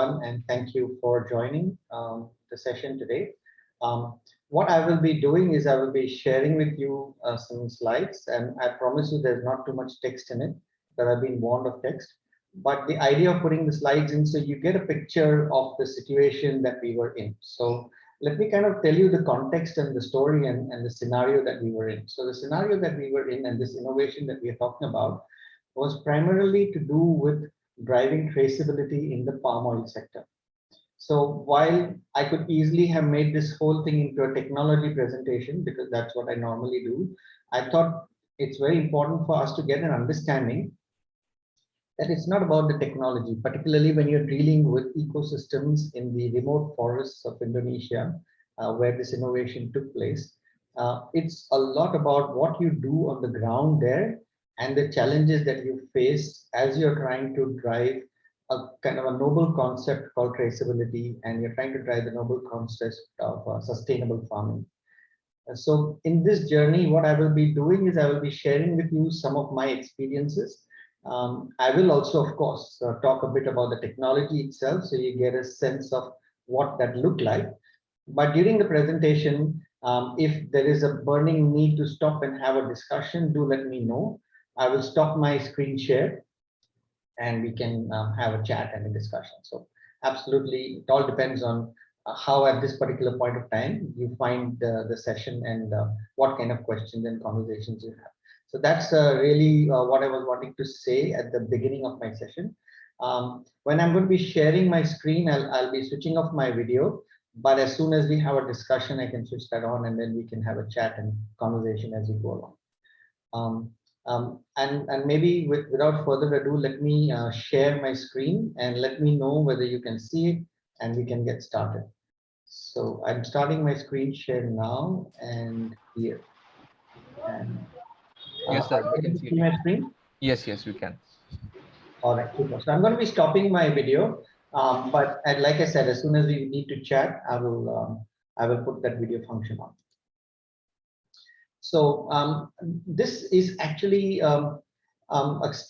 everyone, and thank you for joining the session today. What I will be doing is I will be sharing with you some slides, and I promise you there's not too much text in it, but I've been warned of text. But the idea of putting the slides in so you get a picture of the situation that we were in. So let me kind of tell you the context and the story and the scenario that we were in. So the scenario that we were in and this innovation that we are talking about was primarily to do with driving traceability in the palm oil sector. So while I could easily have made this whole thing into a technology presentation, because that's what I normally do, I thought it's very important for us to get an understanding that it's not about the technology, particularly when you're dealing with ecosystems in the remote forests of Indonesia, where this innovation took place. It's a lot about what you do on the ground there and the challenges that you face as you're trying to drive a kind of a noble concept called traceability, and you're trying to drive the noble concept of sustainable farming. So in this journey, what I will be doing is I will be sharing with you some of my experiences. I will also, of course, talk a bit about the technology itself, so you get a sense of what that looked like. But during the presentation, if there is a burning need to stop and have a discussion, do let me know. I will stop my screen share and we can have a chat and a discussion. So absolutely, it all depends on how at this particular point of time you find the session and what kind of questions and conversations you have. So that's really what I was wanting to say at the beginning of my session. When I'm going to be sharing my screen, I'll be switching off my video, but as soon as we have a discussion, I can switch that on and then we can have a chat and conversation as we go along. And maybe without further ado, let me share my screen and let me know whether you can see it and we can get started. So I'm starting my screen share now and here. And yes, sir, we can see my screen. Yes, we can. All right, super. So I'm going to be stopping my video, but like I said, as soon as we need to chat, I will put that video function on. So this is actually a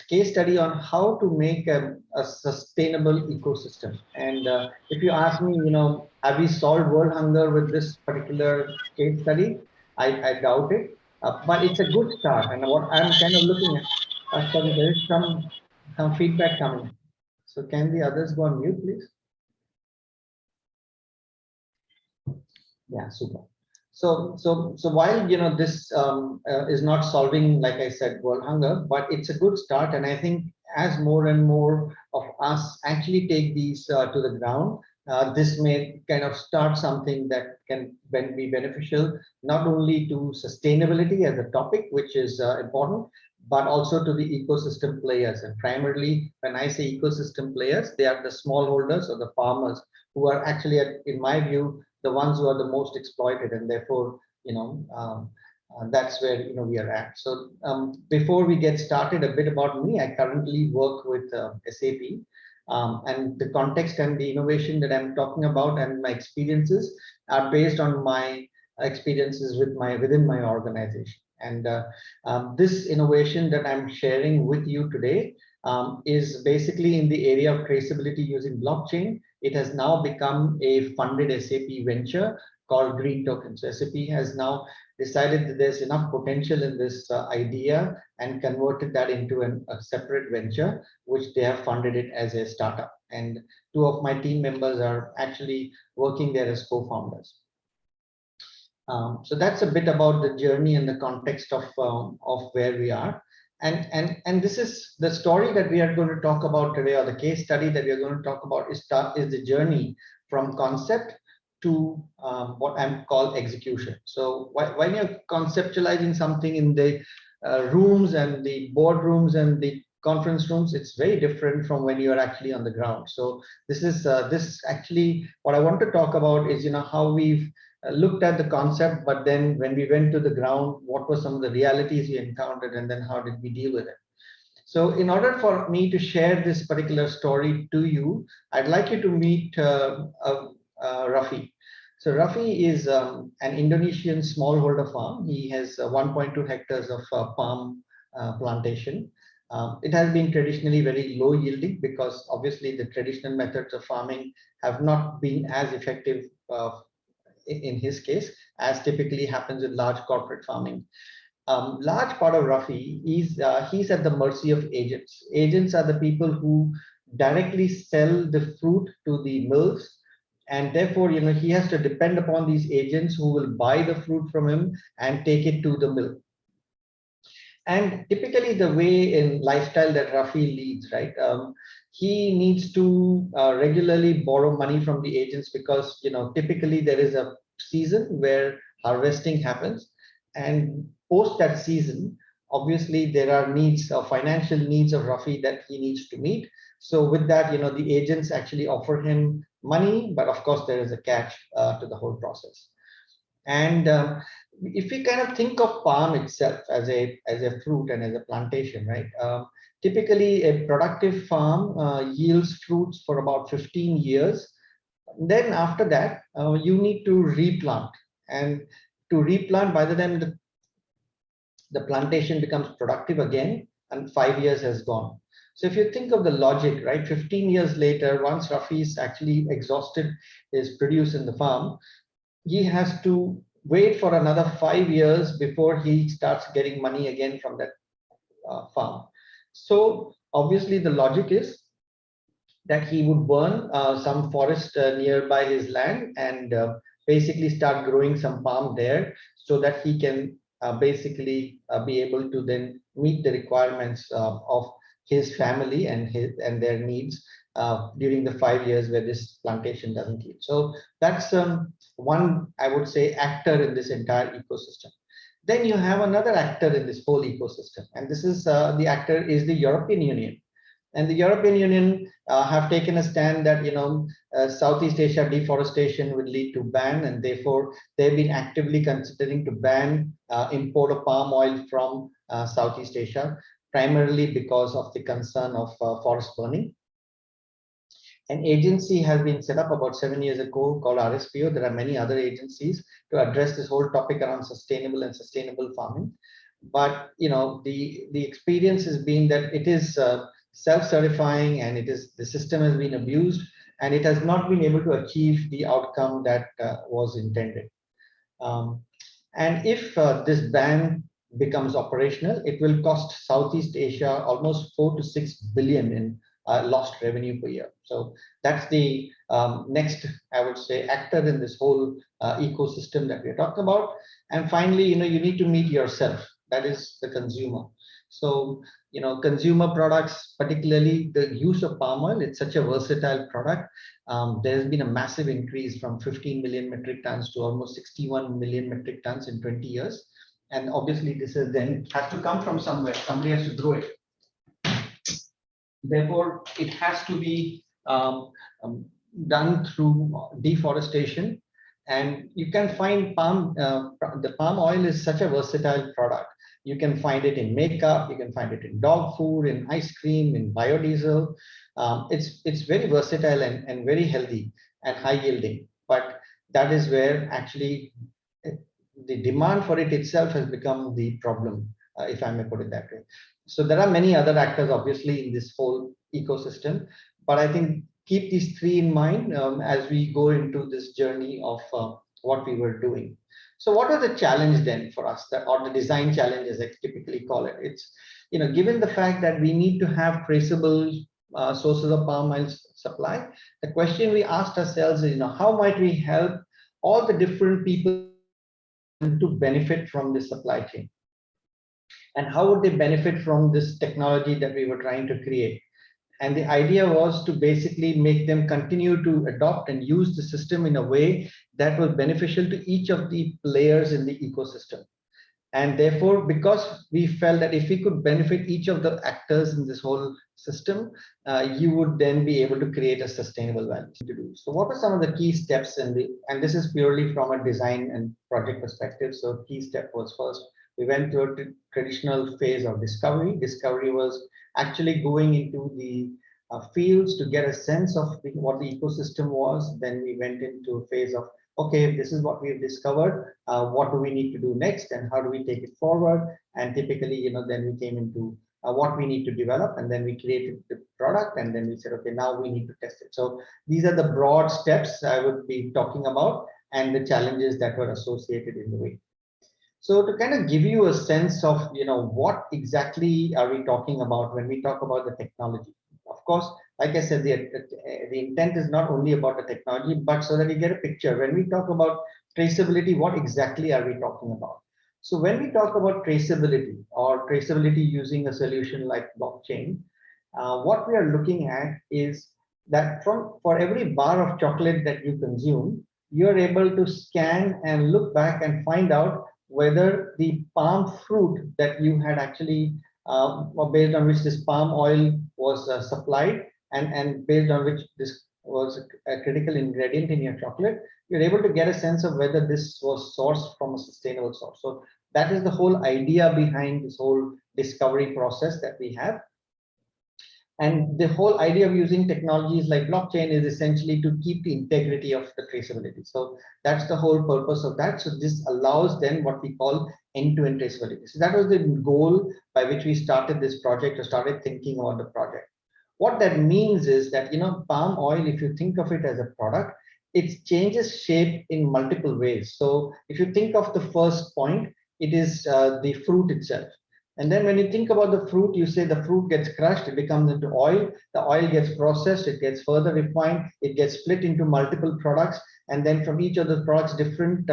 case study on how to make a sustainable ecosystem. And if you ask me, have we solved world hunger with this particular case study? I doubt it, but it's a good start. And what I'm kind of looking at, sorry, there is some feedback coming. So can the others go on mute, please? Yeah, super. So while this is not solving, like I said, world hunger, but it's a good start. And I think as more and more of us actually take these to the ground, this may kind of start something that can be beneficial, not only to sustainability as a topic, which is important, but also to the ecosystem players. And primarily, when I say ecosystem players, they are the smallholders or the farmers who are actually, in my view, the ones who are the most exploited, and therefore, that's where we are at. So before we get started, a bit about me. I currently work with SAP, and the context and the innovation that I'm talking about and my experiences are based on my experiences within my organization. And this innovation that I'm sharing with you today is basically in the area of traceability using blockchain. It has now become a funded SAP venture called Green Tokens. So SAP has now decided that there's enough potential in this idea and converted that into a separate venture, which they have funded it as a startup. And two of my team members are actually working there as co-founders. So that's a bit about the journey and the context of where we are. And this is the story that we are going to talk about today, or the case study that we are going to talk about is the journey from concept to what I'm called execution. So when you're conceptualizing something in the rooms and the boardrooms and the conference rooms, it's very different from when you are actually on the ground. So this is actually what I want to talk about is how we've looked at the concept, but then when we went to the ground, what were some of the realities we encountered, and then how did we deal with it? So in order for me to share this particular story to you, I'd like you to meet Rafi. So Rafi is an Indonesian smallholder farm. He has 1.2 hectares of palm plantation. It has been traditionally very low yielding because obviously the traditional methods of farming have not been as effective in his case as typically happens with large corporate farming. Large part of Rafi is he's at the mercy of agents. Agents are the people who directly sell the fruit to the mills, and therefore, he has to depend upon these agents who will buy the fruit from him and take it to the mill. And typically, the way in lifestyle that Rafi leads, right? He needs to regularly borrow money from the agents because typically there is a season where harvesting happens, and post that season, obviously there are needs or financial needs of Rafi that he needs to meet. So with that, the agents actually offer him money, but of course there is a catch to the whole process. And if we kind of think of palm itself as a fruit and as a plantation, right? Typically, a productive farm yields fruits for about 15 years. Then after that, you need to replant. And to replant, by the time the plantation becomes productive again, and 5 years has gone. So if you think of the logic, right, 15 years later, once Rafi is actually exhausted his produce in the farm, he has to wait for another 5 years before he starts getting money again from that farm. So obviously the logic is that he would burn some forest nearby his land and basically start growing some palm there so that he can basically be able to then meet the requirements of his family and their needs during the 5 years where this plantation doesn't yield. So that's one, I would say, actor in this entire ecosystem. Then you have another actor in this whole ecosystem, and this is the actor is the European Union. And the European Union have taken a stand that Southeast Asia deforestation would lead to ban, and therefore they've been actively considering to ban import of palm oil from Southeast Asia, primarily because of the concern of forest burning. An agency has been set up about 7 years ago called RSPO. There are many other agencies to address this whole topic around sustainable farming. But the experience has been that it is self-certifying, and the system has been abused, and it has not been able to achieve the outcome that was intended. And if this ban becomes operational, it will cost Southeast Asia almost 4 to 6 billion in lost revenue per year. So that's the next, I would say, actor in this whole ecosystem that we're talking about. And finally, you need to meet yourself. That is the consumer. So, consumer products, particularly the use of palm oil, it's such a versatile product. There's been a massive increase from 15 million metric tons to almost 61 million metric tons in 20 years. And obviously, this is then has to come from somewhere. Somebody has to grow it. Therefore, it has to be done through deforestation. And you can find the palm oil is such a versatile product. You can find it in makeup, you can find it in dog food, in ice cream, in biodiesel. It's very versatile and very healthy and high yielding. But that is where actually the demand for it itself has become the problem, if I may put it that way. So there are many other actors, obviously, in this whole ecosystem. But I think keep these three in mind as we go into this journey of what we were doing. So what are the challenge then for us, or the design challenge as I typically call it? It's, given the fact that we need to have traceable sources of palm oil supply, the question we asked ourselves is, how might we help all the different people to benefit from this supply chain? And how would they benefit from this technology that we were trying to create? And the idea was to basically make them continue to adopt and use the system in a way that was beneficial to each of the players in the ecosystem. And therefore, because we felt that if we could benefit each of the actors in this whole system, you would then be able to create a sustainable value to do. So what are some of the key steps and this is purely from a design and project perspective. So key step was first, we went through a traditional phase of discovery. Discovery was actually going into the fields to get a sense of what the ecosystem was. Then we went into a phase of, okay, this is what we've discovered. What do we need to do next, and how do we take it forward? And typically, then we came into what we need to develop, and then we created the product, and then we said, okay, now we need to test it. So these are the broad steps I would be talking about and the challenges that were associated in the way. So to kind of give you a sense of, what exactly are we talking about when we talk about the technology? Of course, like I said, the intent is not only about the technology, but so that you get a picture. When we talk about traceability, what exactly are we talking about? So when we talk about traceability or traceability using a solution like blockchain, what we are looking at is that for every bar of chocolate that you consume, you're able to scan and look back and find out whether the palm fruit that you had actually, or based on which this palm oil was supplied, and based on which this was a critical ingredient in your chocolate, you're able to get a sense of whether this was sourced from a sustainable source. So that is the whole idea behind this whole discovery process that we have. And the whole idea of using technologies like blockchain is essentially to keep the integrity of the traceability. So that's the whole purpose of that. So this allows then what we call end-to-end traceability. So that was the goal by which we started this project or started thinking about the project. What that means is that, palm oil, if you think of it as a product, it changes shape in multiple ways. So if you think of the first point, it is the fruit itself. And then when you think about the fruit, you say the fruit gets crushed, it becomes into oil, the oil gets processed, it gets further refined, it gets split into multiple products, and then from each of the products, different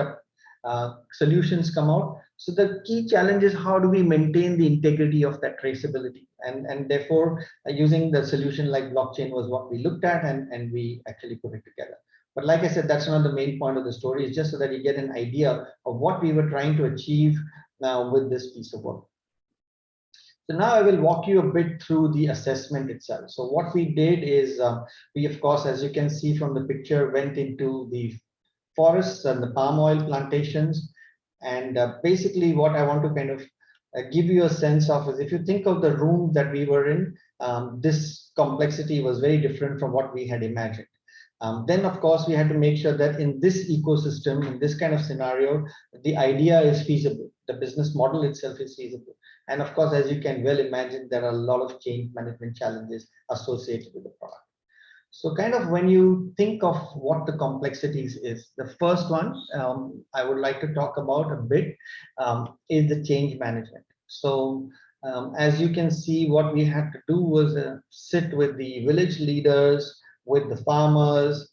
solutions come out. So the key challenge is how do we maintain the integrity of that traceability? And therefore, using the solution like blockchain was what we looked at, and we actually put it together. But like I said, that's not the main point of the story. It's just so that you get an idea of what we were trying to achieve now with this piece of work. So now I will walk you a bit through the assessment itself. So what we did is we, of course, as you can see from the picture, went into the forests and the palm oil plantations. And basically what I want to kind of give you a sense of is if you think of the room that we were in, this complexity was very different from what we had imagined. Then, of course, we had to make sure that in this ecosystem, in this kind of scenario, the idea is feasible. The business model itself is feasible. And of course, as you can well imagine, there are a lot of change management challenges associated with the product. So kind of when you think of what the complexities is, the first one I would like to talk about a bit is the change management. So as you can see, what we had to do was sit with the village leaders, with the farmers.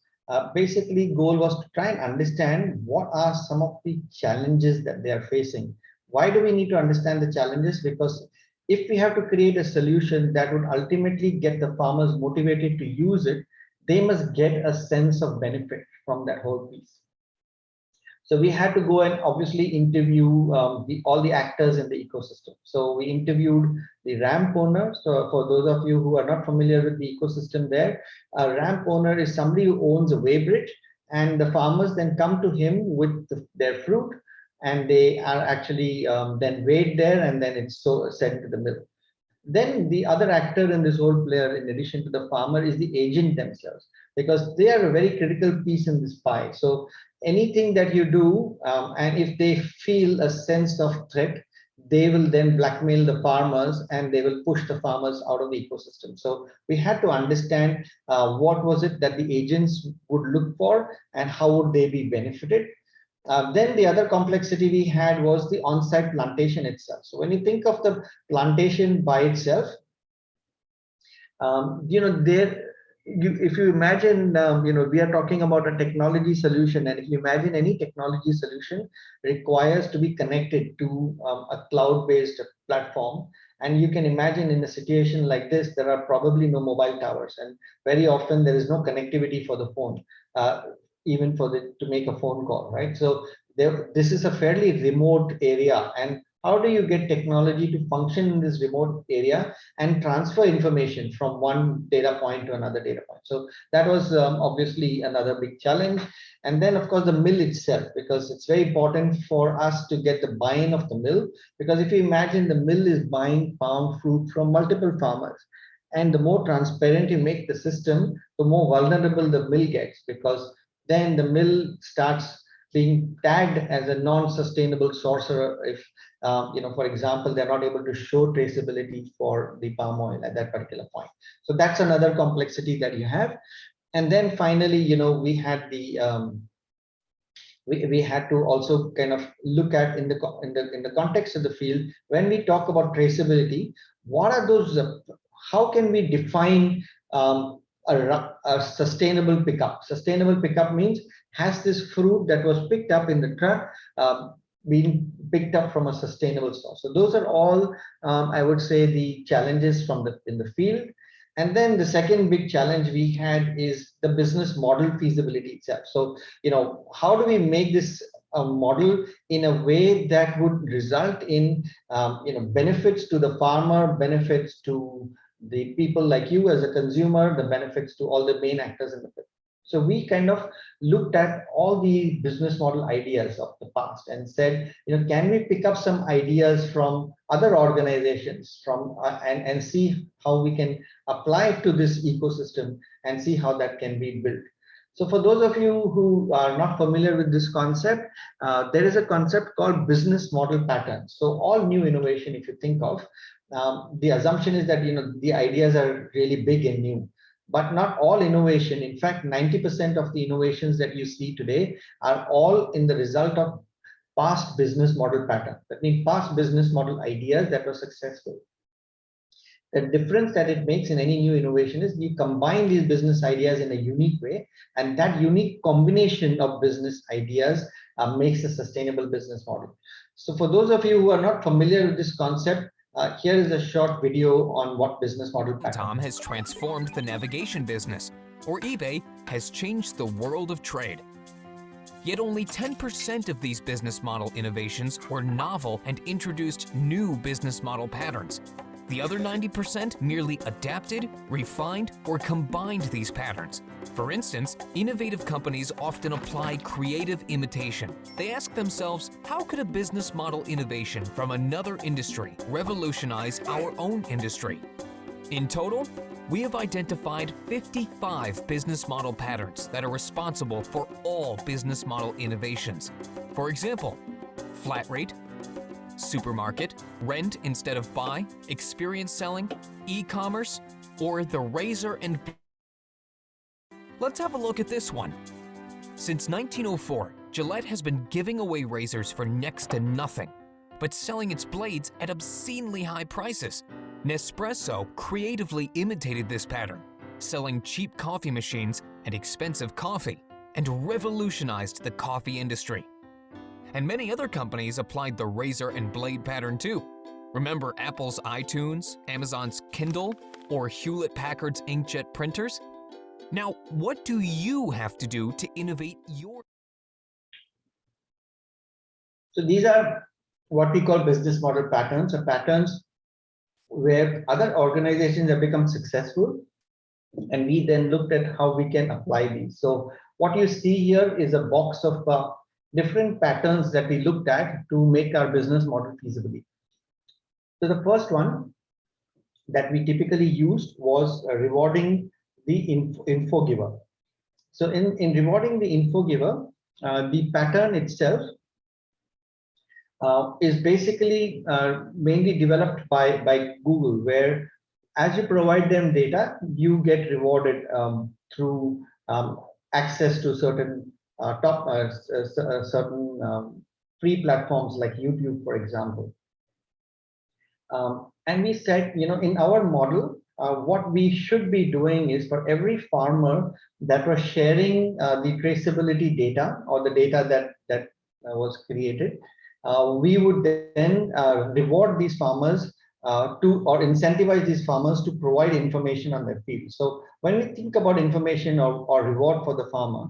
Basically, goal was to try and understand what are some of the challenges that they are facing. Why do we need to understand the challenges? Because if we have to create a solution that would ultimately get the farmers motivated to use it, they must get a sense of benefit from that whole piece. So we had to go and obviously interview all the actors in the ecosystem. So we interviewed the ramp owner. So for those of you who are not familiar with the ecosystem there, a ramp owner is somebody who owns a weighbridge, and the farmers then come to him with their fruit, and they are actually then weighed there, and then it's sent to the mill. Then the other actor in this whole player, in addition to the farmer, is the agent themselves, because they are a very critical piece in this pie. So anything that you do, and if they feel a sense of threat, they will then blackmail the farmers and they will push the farmers out of the ecosystem. So we had to understand what was it that the agents would look for and how would they be benefited. Then the other complexity we had was the on-site plantation itself. So when you think of the plantation by itself, if you imagine, we are talking about a technology solution, and if you imagine any technology solution requires to be connected to a cloud-based platform, and you can imagine in a situation like this, there are probably no mobile towers, and very often there is no connectivity for the phone. Even to make a phone call, right? So this is a fairly remote area, and how do you get technology to function in this remote area and transfer information from one data point to another data point? So that was obviously another big challenge. And then of course the mill itself, because it's very important for us to get the buy-in of the mill, because if you imagine the mill is buying palm fruit from multiple farmers, and the more transparent you make the system, the more vulnerable the mill gets, because then the mill starts being tagged as a non-sustainable sourcer if, for example, they're not able to show traceability for the palm oil at that particular point. So that's another complexity that you have. And then finally, we had the we had to also kind of look at in the context of the field, when we talk about traceability, what are those, how can we define a sustainable pickup? Sustainable pickup means, has this fruit that was picked up in the truck been picked up from a sustainable source? So those are all, I would say, the challenges in the field. And then the second big challenge we had is the business model feasibility itself. So, how do we make this a model in a way that would result in, benefits to the farmer, benefits to the people like you as a consumer, the benefits to all the main actors in the field. So we kind of looked at all the business model ideas of the past and said, can we pick up some ideas from other organizations and see how we can apply it to this ecosystem and see how that can be built. So for those of you who are not familiar with this concept, there is a concept called business model patterns. So all new innovation, if you think of, the assumption is that the ideas are really big and new. But not all innovation. In fact, 90% of the innovations that you see today are all in the result of past business model pattern. That means past business model ideas that were successful. The difference that it makes in any new innovation is you combine these business ideas in a unique way, and that unique combination of business ideas makes a sustainable business model. So for those of you who are not familiar with this concept, here is a short video on what business model pattern. Tom has transformed the navigation business, or eBay has changed the world of trade. Yet only 10% of these business model innovations were novel and introduced new business model patterns. The other 90% merely adapted, refined, or combined these patterns. For instance, innovative companies often apply creative imitation. They ask themselves, how could a business model innovation from another industry revolutionize our own industry? In total, we have identified 55 business model patterns that are responsible for all business model innovations. For example, flat rate, supermarket, rent instead of buy, experience selling, e-commerce, or the razor and... Let's have a look at this one. Since 1904, Gillette has been giving away razors for next to nothing, but selling its blades at obscenely high prices. Nespresso creatively imitated this pattern, selling cheap coffee machines and expensive coffee, and revolutionized the coffee industry. And many other companies applied the razor and blade pattern too. Remember Apple's iTunes, Amazon's Kindle, or Hewlett-Packard's inkjet printers? Now, what do you have to do to innovate your... So these are what we call business model patterns, or patterns where other organizations have become successful, and we then looked at how we can apply these. So what you see here is a box of different patterns that we looked at to make our business model feasibility. So the first one that we typically used was rewarding the info giver. So in rewarding the info giver, the pattern itself is basically mainly developed by Google, where as you provide them data, you get rewarded through access to certain certain free platforms like YouTube, for example. And we said, in our model, what we should be doing is for every farmer that was sharing the traceability data or the data that was created, we would then reward these farmers or incentivize these farmers to provide information on their field. So when we think about information or reward for the farmer,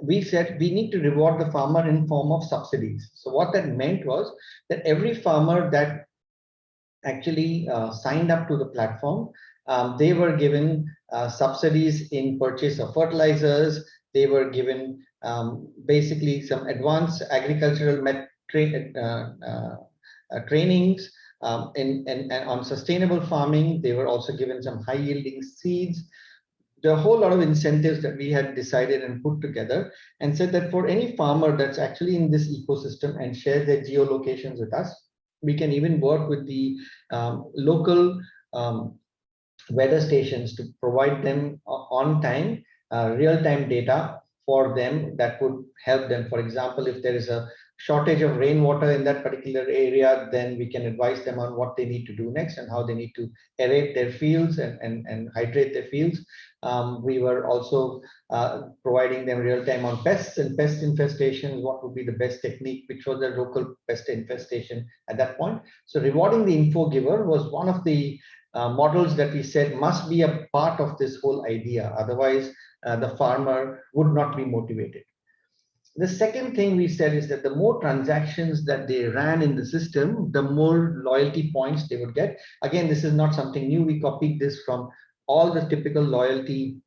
we said we need to reward the farmer in form of subsidies. So what that meant was that every farmer that actually signed up to the platform, they were given subsidies in purchase of fertilizers. They were given basically some advanced agricultural trainings and on sustainable farming. They were also given some high yielding seeds. there are a whole lot of incentives that we had decided and put together, and said that for any farmer that's actually in this ecosystem and shares their geolocations with us, we can even work with the local weather stations to provide them on time, real-time data for them that would help them. For example, if there is a shortage of rainwater in that particular area, then we can advise them on what they need to do next and how they need to aerate their fields and hydrate their fields. We were also providing them real time on pests and pest infestation, what would be the best technique, which was the local pest infestation at that point. So rewarding the info giver was one of the models that we said must be a part of this whole idea. Otherwise, the farmer would not be motivated. The second thing we said is that the more transactions that they ran in the system, the more loyalty points they would get. Again, this is not something new. We copied this from all the typical loyalty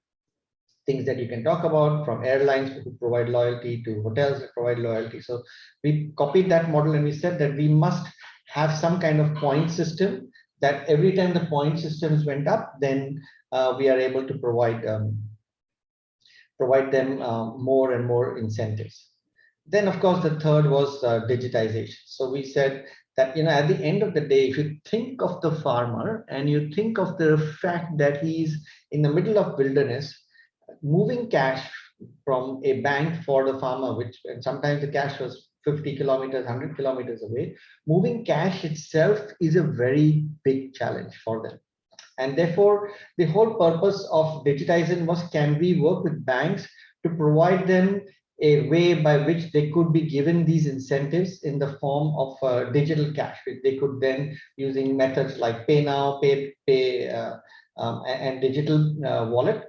things that you can talk about, from airlines who provide loyalty to hotels that provide loyalty. So we copied that model and we said that we must have some kind of point system that every time the point systems went up, then we are able to provide them more and more incentives. Then, of course, the third was digitization. So we said that, at the end of the day, if you think of the farmer and you think of the fact that he's in the middle of wilderness, moving cash from a bank for the farmer, and sometimes the cash was 50 kilometers, 100 kilometers away, moving cash itself is a very big challenge for them. And therefore, the whole purpose of digitizing was, can we work with banks to provide them a way by which they could be given these incentives in the form of digital cash, which they could then, using methods like Pay Now, and digital wallet,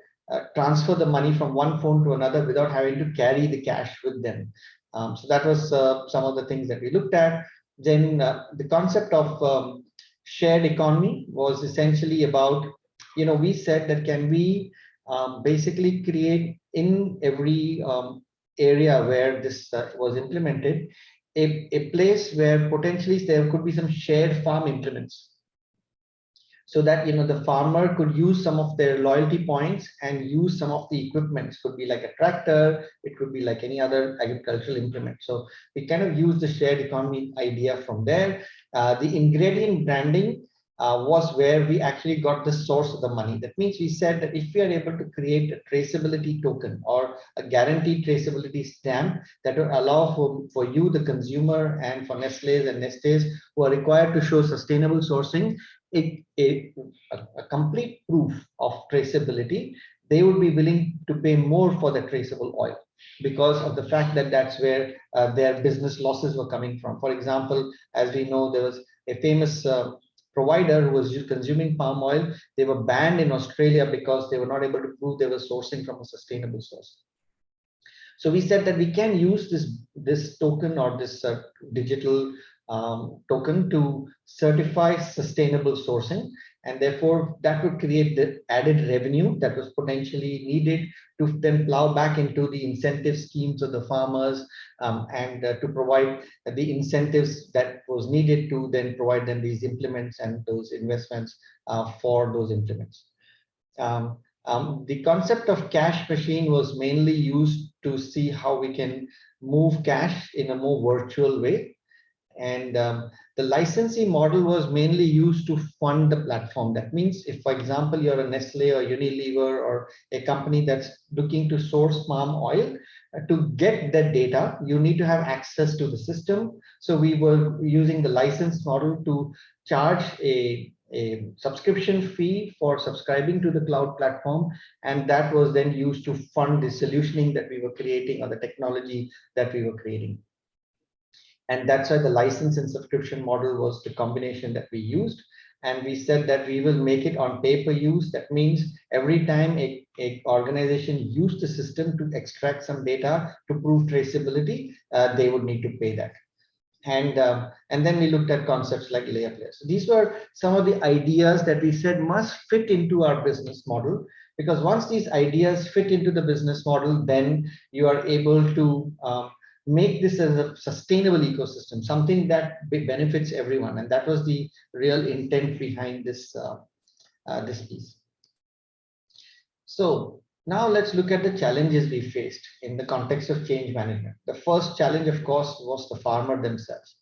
transfer the money from one phone to another without having to carry the cash with them. So that was some of the things that we looked at. Then the concept of shared economy was essentially about, we said that can we basically create in every area where this was implemented, a place where potentially there could be some shared farm implements, so that the farmer could use some of their loyalty points and use some of the equipment. It could be like a tractor, it could be like any other agricultural implement. So we kind of use the shared economy idea from there. The ingredient branding was where we actually got the source of the money. That means we said that if we are able to create a traceability token or a guaranteed traceability stamp that will allow for you, the consumer, and for Nestle's and Neste's who are required to show sustainable sourcing, a complete proof of traceability, they would be willing to pay more for the traceable oil because of the fact that that's where their business losses were coming from. For example, as we know, there was a famous provider who was consuming palm oil. They were banned in Australia because they were not able to prove they were sourcing from a sustainable source. So we said that we can use this token or this digital token to certify sustainable sourcing, and therefore that would create the added revenue that was potentially needed to then plow back into the incentive schemes of the farmers, and to provide the incentives that was needed to then provide them these implements and those investments for those implements. The concept of cash machine was mainly used to see how we can move cash in a more virtual way. And the licensing model was mainly used to fund the platform. That means if, for example, you're a Nestle or Unilever or a company that's looking to source palm oil, to get that data, you need to have access to the system. So we were using the license model to charge a subscription fee for subscribing to the cloud platform. And that was then used to fund the solutioning that we were creating or the technology that we were creating. And that's why the license and subscription model was the combination that we used. And we said that we will make it on pay-per-use. That means every time a organization used the system to extract some data to prove traceability, they would need to pay that. And then we looked at concepts like layer layers. So these were some of the ideas that we said must fit into our business model, because once these ideas fit into the business model, then you are able to make this as a sustainable ecosystem, something that benefits everyone. And that was the real intent behind this, this piece. So now let's look at the challenges we faced in the context of change management. The first challenge, of course, was the farmer themselves.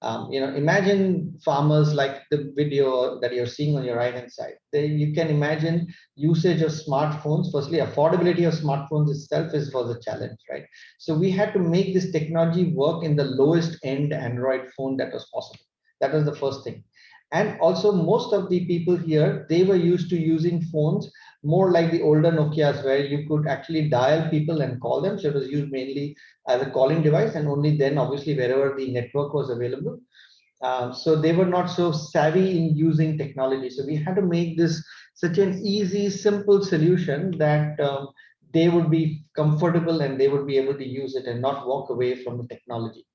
Imagine farmers like the video that you're seeing on your right hand side. You can imagine usage of smartphones. Firstly, affordability of smartphones itself was a challenge, right? So we had to make this technology work in the lowest end Android phone that was possible. That was the first thing. And also most of the people here, they were used to using phones more like the older Nokias, where you could actually dial people and call them. So it was used mainly as a calling device, and only then obviously wherever the network was available. So they were not so savvy in using technology. So we had to make this such an easy, simple solution that they would be comfortable and they would be able to use it and not walk away from the technology.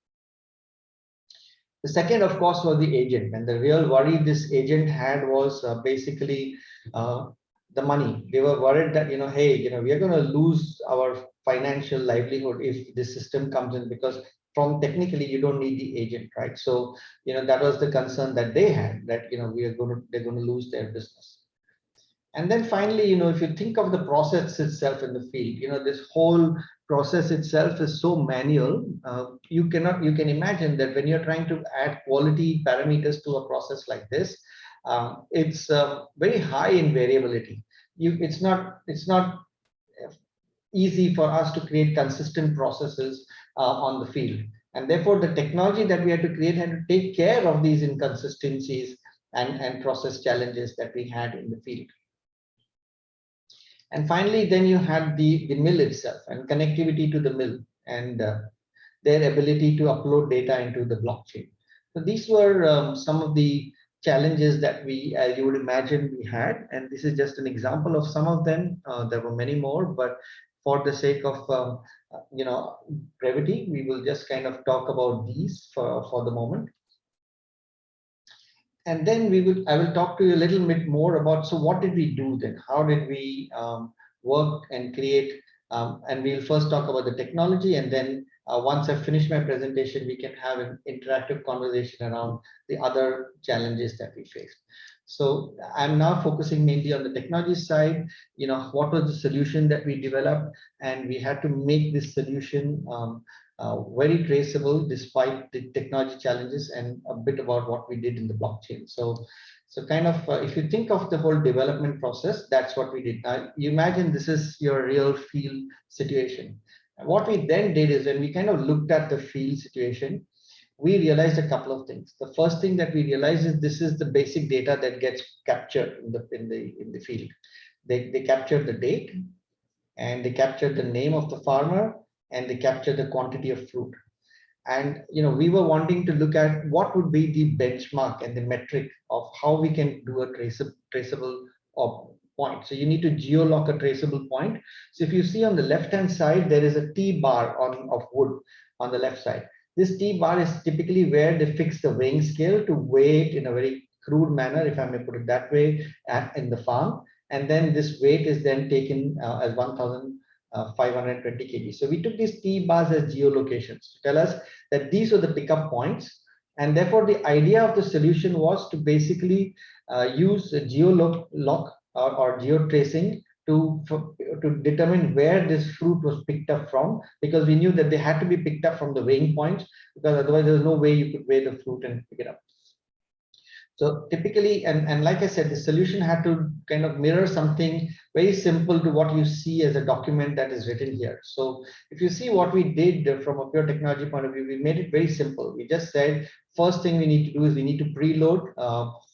The second, of course, was the agent, and the real worry this agent had was basically the money. They were worried that, hey, we are going to lose our financial livelihood if this system comes in, because from technically you don't need the agent, right? So, that was the concern that they had, that, they're going to lose their business. And then finally, if you think of the process itself in the field, this whole process itself is so manual. You can imagine that when you're trying to add quality parameters to a process like this, it's very high in variability. It's not easy for us to create consistent processes on the field. And therefore, the technology that we had to create had to take care of these inconsistencies and process challenges that we had in the field. And finally, then you had the mill itself and connectivity to the mill and their ability to upload data into the blockchain. So these were some of the challenges that you would imagine we had. And this is just an example of some of them. There were many more, but for the sake of brevity, we will just kind of talk about these for the moment. And then I will talk to you a little bit more about, so what did we do then? How did we work and create? And we'll first talk about the technology, and then once I finish my presentation, we can have an interactive conversation around the other challenges that we faced. So I'm now focusing mainly on the technology side. What was the solution that we developed, and we had to make this solution very traceable despite the technology challenges, and a bit about what we did in the blockchain. So kind of, if you think of the whole development process, that's what we did. Now, you imagine this is your real field situation. And what we then did is, when we kind of looked at the field situation, we realized a couple of things. The first thing that we realized is this is the basic data that gets captured in the field. They capture the date, and they capture the name of the farmer, and they capture the quantity of fruit. And we were wanting to look at what would be the benchmark and the metric of how we can do a traceable point. So you need to geolock a traceable point. So if you see on the left hand side, there is a T bar of wood on the left side. This T bar is typically where they fix the weighing scale to weigh it in a very crude manner, if I may put it that way, in the farm. And then this weight is then taken as 1,520 kg. So we took these T bars as geolocations to tell us that these were the pickup points. And therefore, the idea of the solution was to basically use a geolock or geotracing to determine where this fruit was picked up from, because we knew that they had to be picked up from the weighing points, because otherwise there's no way you could weigh the fruit and pick it up. So typically, and like I said, the solution had to kind of mirror something very simple to what you see as a document that is written here. So if you see what we did from a pure technology point of view, we made it very simple. We just said, first thing we need to do is we need to preload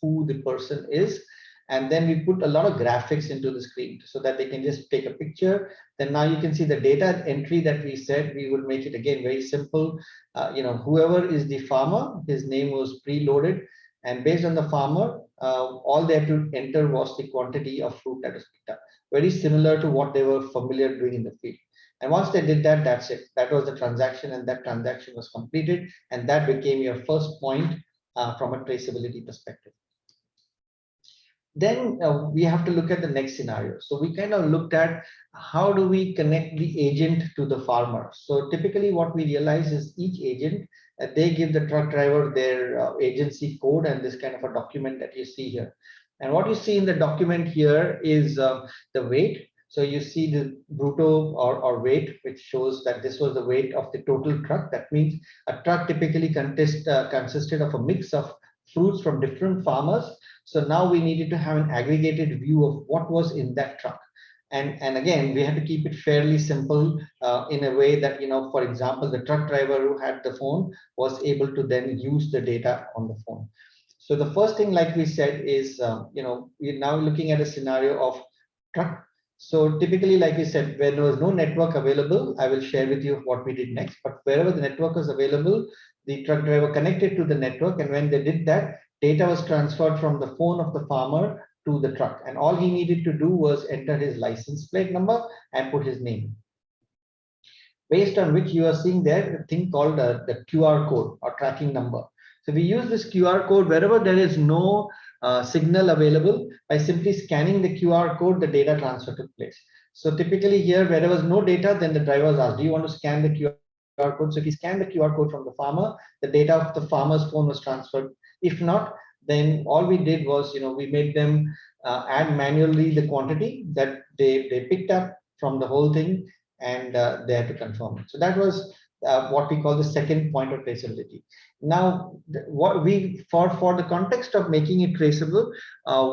who the person is. And then we put a lot of graphics into the screen so that they can just take a picture. Then now you can see the data entry that we said, we will make it again very simple. Whoever is the farmer, his name was preloaded. And based on the farmer, all they had to enter was the quantity of fruit that was picked up. Very similar to what they were familiar doing in the field. And once they did that, that's it. That was the transaction, and that transaction was completed. And that became your first point from a traceability perspective. Then we have to look at the next scenario. So we kind of looked at how do we connect the agent to the farmer. So typically what we realize is each agent, they give the truck driver their agency code and this kind of a document that you see here. And what you see in the document here is the weight, So you see the brutto or weight, which shows that this was the weight of the total truck. That means a truck typically consisted of a mix of fruits from different farmers. So now we needed to have an aggregated view of what was in that truck. And again, we had to keep it fairly simple in a way that, for example, the truck driver who had the phone was able to then use the data on the phone. So the first thing, like we said, is, we're now looking at a scenario of truck. So typically, like we said, when there was no network available, I will share with you what we did next. But wherever the network was available, the truck driver connected to the network. And when they did that, data was transferred from the phone of the farmer to the truck. And all he needed to do was enter his license plate number and put his name. Based on which you are seeing there a thing called the QR code or tracking number. So we use this QR code wherever there is no signal available. By simply scanning the QR code, the data transfer took place. So typically here, where there was no data, then the driver was asked, do you want to scan the QR code? So if he scanned the QR code from the farmer, the data of the farmer's phone was transferred. If not, then all we did was, we made them add manually the quantity that they picked up from the whole thing, and they had to confirm it. So that was what we call the second point of traceability. Now, what we for the context of making it traceable,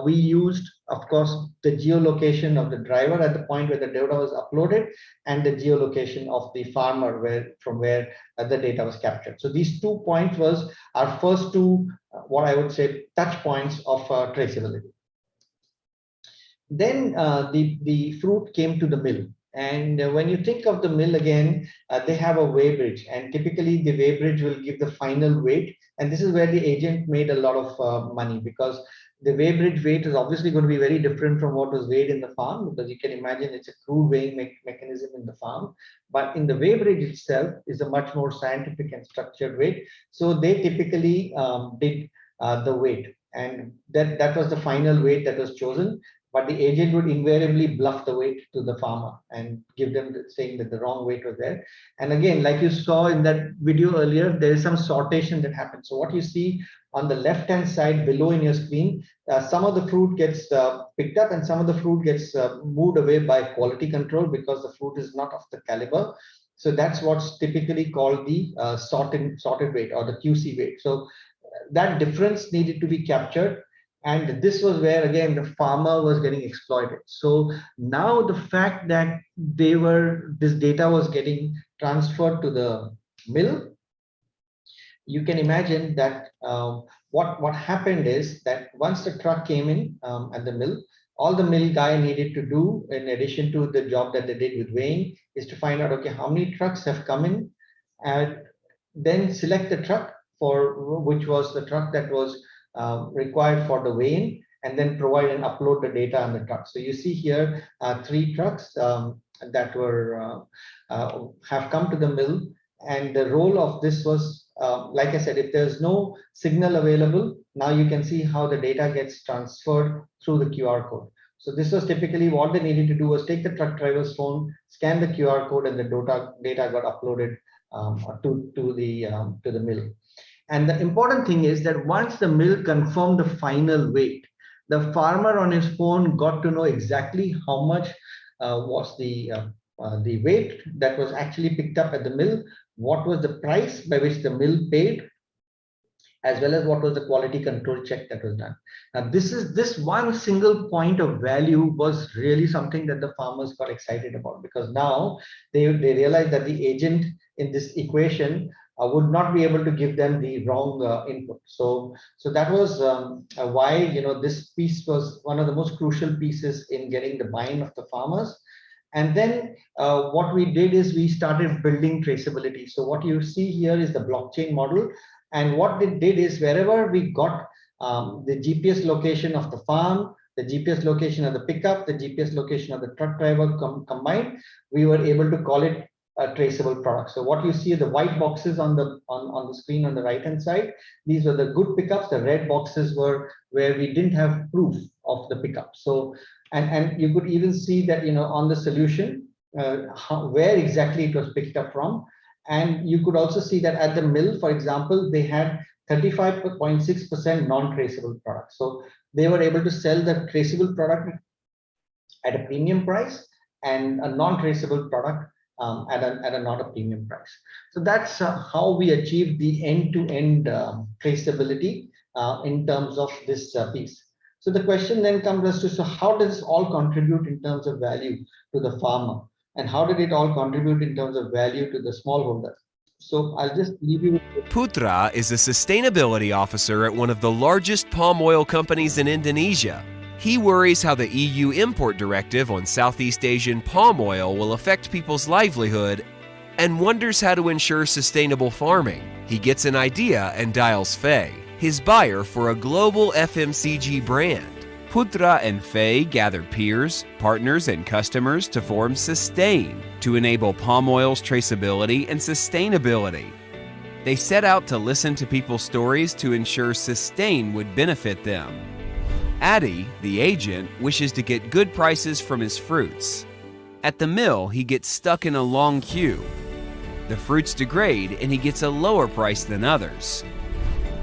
we used, of course, the geolocation of the driver at the point where the data was uploaded, and the geolocation of the farmer from where the data was captured. So these 2 points was our first two, what I would say, touch points of traceability. Then the fruit came to the mill. And when you think of the mill again, they have a weighbridge, and typically the weighbridge will give the final weight. And this is where the agent made a lot of money, because the weighbridge weight is obviously going to be very different from what was weighed in the farm, because you can imagine it's a crude weighing mechanism in the farm. But in the weighbridge itself is a much more scientific and structured weight. So they typically did the weight, and that was the final weight that was chosen. But the agent would invariably bluff the weight to the farmer and give them saying that the wrong weight was there. And again, like you saw in that video earlier, there is some sortation that happens. So what you see on the left-hand side below in your screen, some of the fruit gets picked up, and some of the fruit gets moved away by quality control because the fruit is not of the caliber. So that's what's typically called the sorted weight, or the QC weight. So that difference needed to be captured. And this was where, again, the farmer was getting exploited. So now the fact that this data was getting transferred to the mill, you can imagine that what happened is that once the truck came in at the mill, all the mill guy needed to do, in addition to the job that they did with weighing, is to find out, okay, how many trucks have come in, and then select the truck which was the truck that was required for the weighing, and then provide and upload the data on the truck. So you see here 3 trucks that were have come to the mill, and the role of this was, like I said, if there's no signal available, now you can see how the data gets transferred through the QR code. So this was typically what they needed to do, was take the truck driver's phone, scan the QR code, and the data got uploaded to the mill. And the important thing is that once the mill confirmed the final weight, the farmer on his phone got to know exactly how much was the weight that was actually picked up at the mill, what was the price by which the mill paid, as well as what was the quality control check that was done. Now, this one single point of value was really something that the farmers got excited about, because now they realized that the agent in this equation would not be able to give them the wrong input. So that was why this piece was one of the most crucial pieces in getting the buy-in of the farmers. And then what we did is we started building traceability. So what you see here is the blockchain model. And what it did is, wherever we got the GPS location of the farm, the GPS location of the pickup, the GPS location of the truck driver combined, we were able to call it a traceable product. So what you see, the white boxes on the screen on the right hand side, these were the good pickups. The red boxes were where we didn't have proof of the pickup. So and you could even see that on the solution where exactly it was picked up from. And you could also see that at the mill, for example, they had 35.6% non-traceable products. So they were able to sell the traceable product at a premium price, and a non-traceable product at a not a premium price. So that's how we achieve the end-to-end traceability in terms of this piece. So the question then comes as to, so how does this all contribute in terms of value to the farmer? And how did it all contribute in terms of value to the smallholder? So I'll just leave you with Putra is a sustainability officer at one of the largest palm oil companies in Indonesia. He worries how the EU import directive on Southeast Asian palm oil will affect people's livelihood and wonders how to ensure sustainable farming. He gets an idea and dials Faye, his buyer for a global FMCG brand. Putra and Faye gathered peers, partners, and customers to form Sustain to enable palm oil's traceability and sustainability. They set out to listen to people's stories to ensure Sustain would benefit them. Addy, the agent, wishes to get good prices from his fruits. At the mill, he gets stuck in a long queue. The fruits degrade and he gets a lower price than others.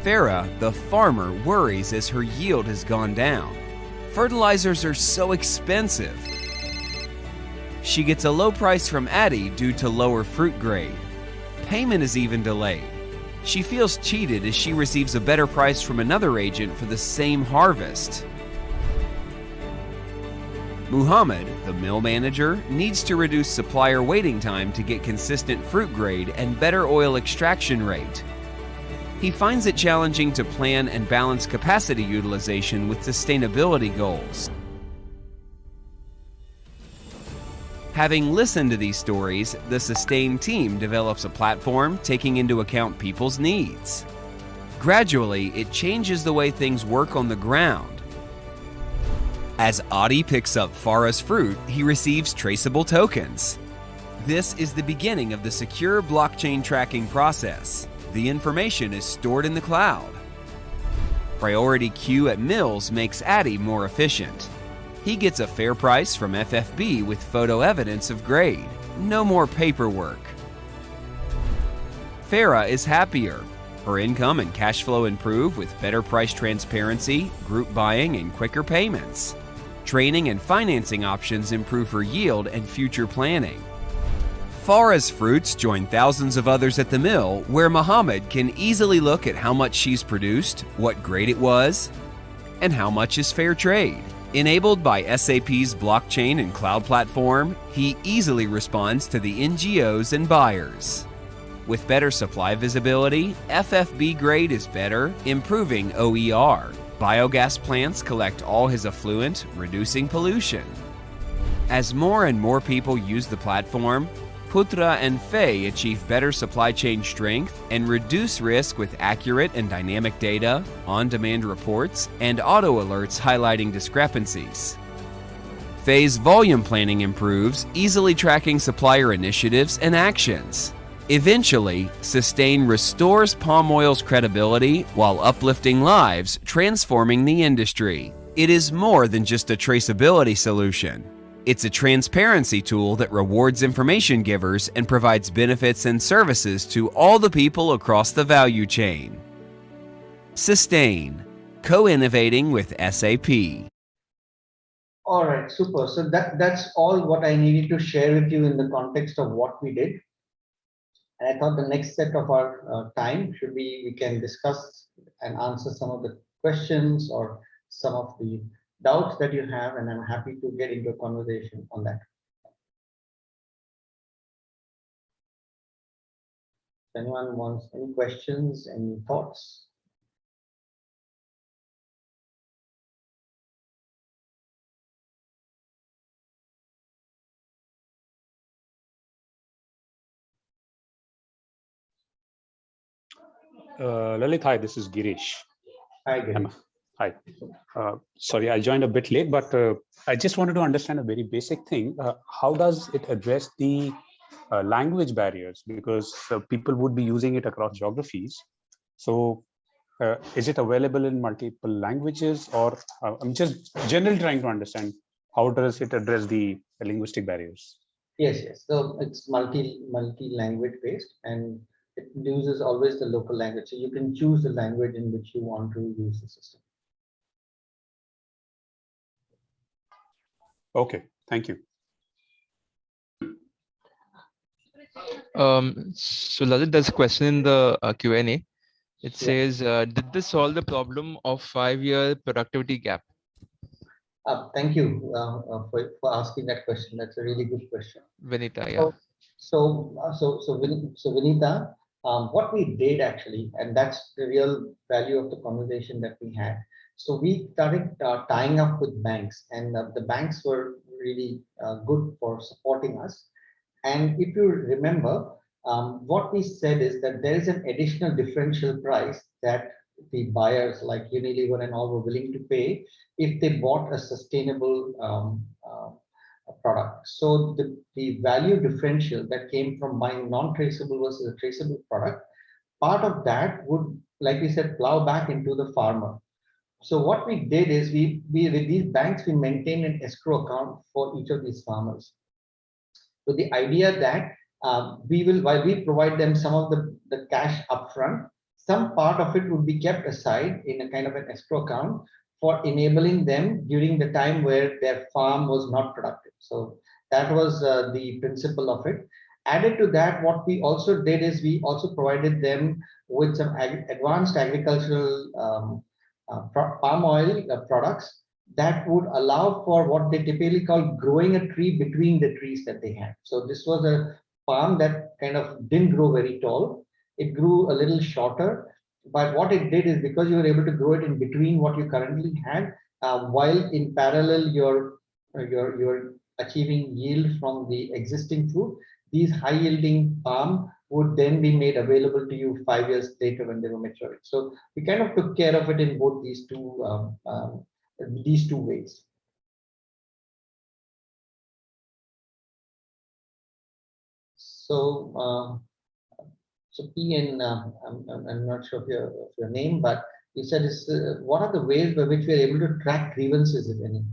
Farah, the farmer, worries as her yield has gone down. Fertilizers are so expensive. She gets a low price from Addy due to lower fruit grade. Payment is even delayed. She feels cheated as she receives a better price from another agent for the same harvest. Muhammad, the mill manager, needs to reduce supplier waiting time to get consistent fruit grade and better oil extraction rate. He finds it challenging to plan and balance capacity utilization with sustainability goals. Having listened to these stories, the Sustain team develops a platform taking into account people's needs. Gradually, it changes the way things work on the ground. As Adi picks up Farah's fruit, he receives traceable tokens. This is the beginning of the secure blockchain tracking process. The information is stored in the cloud. Priority queue at mills makes Addy more efficient. He gets a fair price from FFB with photo evidence of grade. No more paperwork. Farah is happier. Her income and cash flow improve with better price transparency, group buying, and quicker payments. Training and financing options improve her yield and future planning. Farah's fruits join thousands of others at the mill, where Muhammad can easily look at how much she's produced, what grade it was, and how much is fair trade. Enabled by SAP's blockchain and cloud platform, he easily responds to the NGOs and buyers. With better supply visibility, FFB grade is better, improving OER. Biogas plants collect all his effluent, reducing pollution. As more and more people use the platform, Putra and Faye achieve better supply chain strength and reduce risk with accurate and dynamic data, on-demand reports, and auto alerts highlighting discrepancies. Faye's volume planning improves, easily tracking supplier initiatives and actions. Eventually, Sustain restores palm oil's credibility while uplifting lives, transforming the industry. It is more than just a traceability solution. It's a transparency tool that rewards information givers and provides benefits and services to all the people across the value chain. Sustain, co-innovating with SAP. all right, super. So that's all what I needed to share with you in the context of what we did. And I thought the next set of our time should be, we can discuss and answer some of the questions or some of the doubts that you have, and I'm happy to get into a conversation on that. If anyone wants any questions, any thoughts? Lalit, hi, this is Girish. Hi, Girish. Hi. Sorry, I joined a bit late, but I just wanted to understand a very basic thing. How does it address the language barriers? Because people would be using it across geographies. So is it available in multiple languages, or I'm just generally trying to understand how does it address the linguistic barriers? Yes, yes. So it's multi-language based, and it uses always the local language. So you can choose the language in which you want to use the system. Okay, thank you. So Lalit, there's a question in the Q&A. It Yeah. says, did this solve the problem of 5-year productivity gap? Thank you for asking that question. That's a really good question. Vinita, yeah. So Vinita, what we did actually, and that's the real value of the conversation that we had. So we started tying up with banks, and the banks were really good for supporting us. And if you remember, what we said is that there is an additional differential price that the buyers like Unilever and all were willing to pay if they bought a sustainable product. So the value differential that came from buying non-traceable versus a traceable product, part of that would, like we said, plow back into the farmer. So what we did is we with these banks, we maintained an escrow account for each of these farmers, with the idea that we will, while we provide them some of the cash upfront, some part of it would be kept aside in a kind of an escrow account for enabling them during the time where their farm was not productive. So that was the principle of it. Added to that, what we also did is we also provided them with some advanced agricultural palm oil products that would allow for what they typically call growing a tree between the trees that they had. So this was a palm that kind of didn't grow very tall. It grew a little shorter, but what it did is because you were able to grow it in between what you currently had, while in parallel you're achieving yield from the existing fruit, these high yielding palm would then be made available to you 5 years later when they were maturing. So we kind of took care of it in both these two ways. So, so PN, I'm not sure of your name, but you said what are the ways by which we are able to track grievances, if any?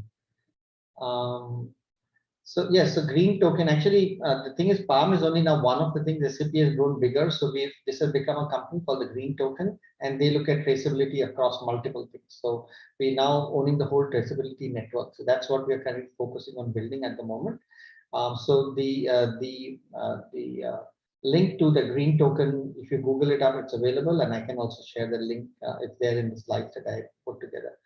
So yes, so green token, actually, the thing is palm is only now one of the things. SAP has grown bigger. So this has become a company called the Green Token, and they look at traceability across multiple things. So we now owning the whole traceability network. So that's what we are currently focusing on building at the moment. So the link to the Green Token, if you Google it up, it's available, and I can also share the link. It's there in the slides that I put together.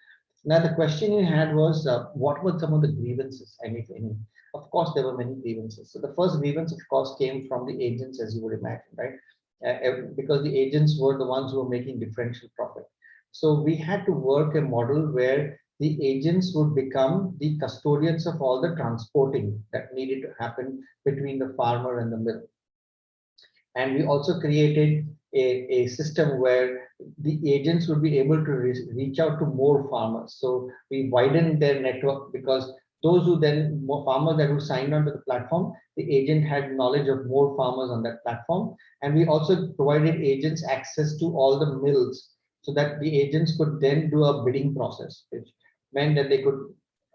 Now, the question you had was, what were some of the grievances, and if any? Of course, there were many grievances. So the first grievance, of course, came from the agents, as you would imagine, right? Because the agents were the ones who were making differential profit. So we had to work a model where the agents would become the custodians of all the transporting that needed to happen between the farmer and the mill. And we also created a system where the agents would be able to reach out to more farmers. So we widened their network, because those who then, more farmers that would sign on to the platform, the agent had knowledge of more farmers on that platform. And we also provided agents access to all the mills, so that the agents could then do a bidding process, which meant that they could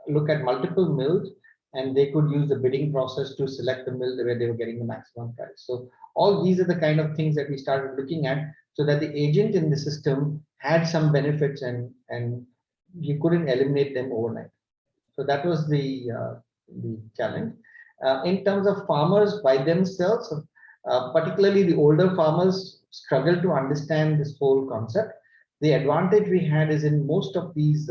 look at multiple mills and they could use the bidding process to select the mill where they were getting the maximum price. So all these are the kind of things that we started looking at, so that the agent in the system had some benefits, and you couldn't eliminate them overnight. So that was the challenge. In terms of farmers by themselves, particularly the older farmers struggle to understand this whole concept. The advantage we had is in most of these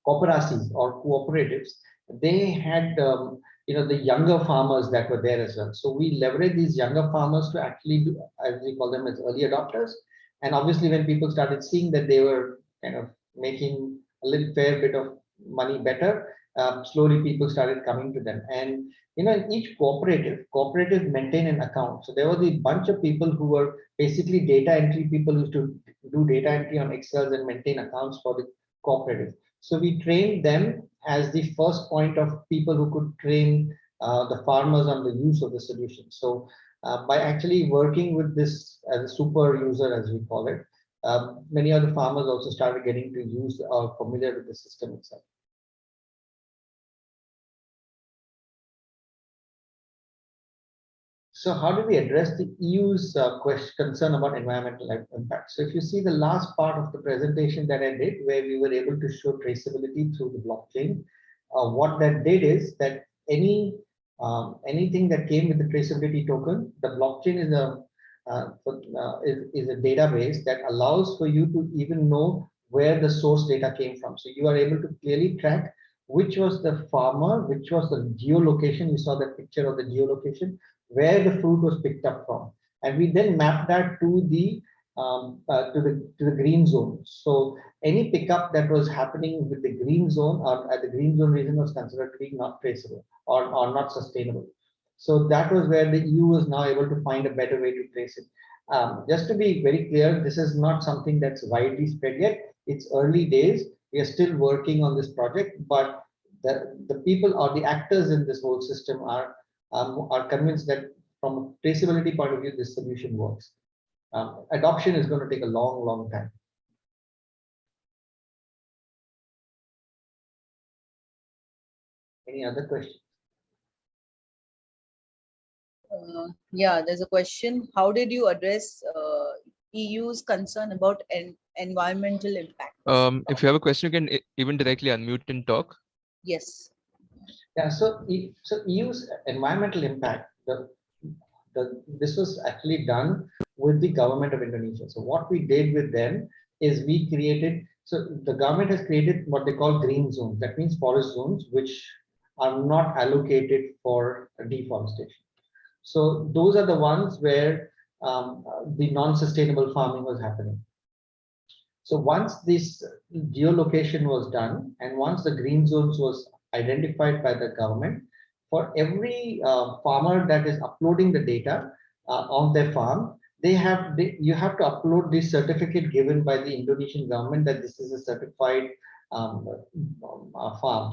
cooperations or cooperatives, they had the younger farmers that were there as well. So we leveraged these younger farmers to actually do, as we call them, as early adopters. And obviously, when people started seeing that they were kind of making a little fair bit of money better, slowly people started coming to them. And in each cooperative maintain an account. So there was a bunch of people who were basically data entry people who used to do data entry on Excel and maintain accounts for the cooperative. So we trained them as the first point of people who could train the farmers on the use of the solution. So by actually working with this as a super user, as we call it, many of the farmers also started getting to use or familiar with the system itself. So how do we address the EU's concern about environmental impact? So if you see the last part of the presentation that I did, where we were able to show traceability through the blockchain, what that did is that any Anything that came with the traceability token, the blockchain is a database that allows for you to even know where the source data came from. So you are able to clearly track which was the farmer, which was the geolocation. You saw that picture of the geolocation, where the fruit was picked up from, and we then map that to the green zone. So any pickup that was happening with the green zone or at the green zone region was considered to be not traceable or not sustainable. So that was where the EU was now able to find a better way to trace it. Just to be very clear, this is not something that's widely spread yet. It's early days. We are still working on this project, but the people or the actors in this whole system are convinced that from a traceability point of view, this solution works. Adoption is going to take a long, long time. Any other questions? Yeah, there's a question. How did you address EU's concern about environmental impact? If you have a question, you can even directly unmute and talk. Yes. Yeah, so EU's environmental impact, this was actually done with the government of Indonesia. So what we did with them is we created, so the government has created what they call green zones. That means forest zones which are not allocated for deforestation. So those are the ones where the non-sustainable farming was happening. So once this geolocation was done and once the green zones was identified by the government, for every farmer that is uploading the data on their farm, you have to upload this certificate given by the Indonesian government that this is a certified farm.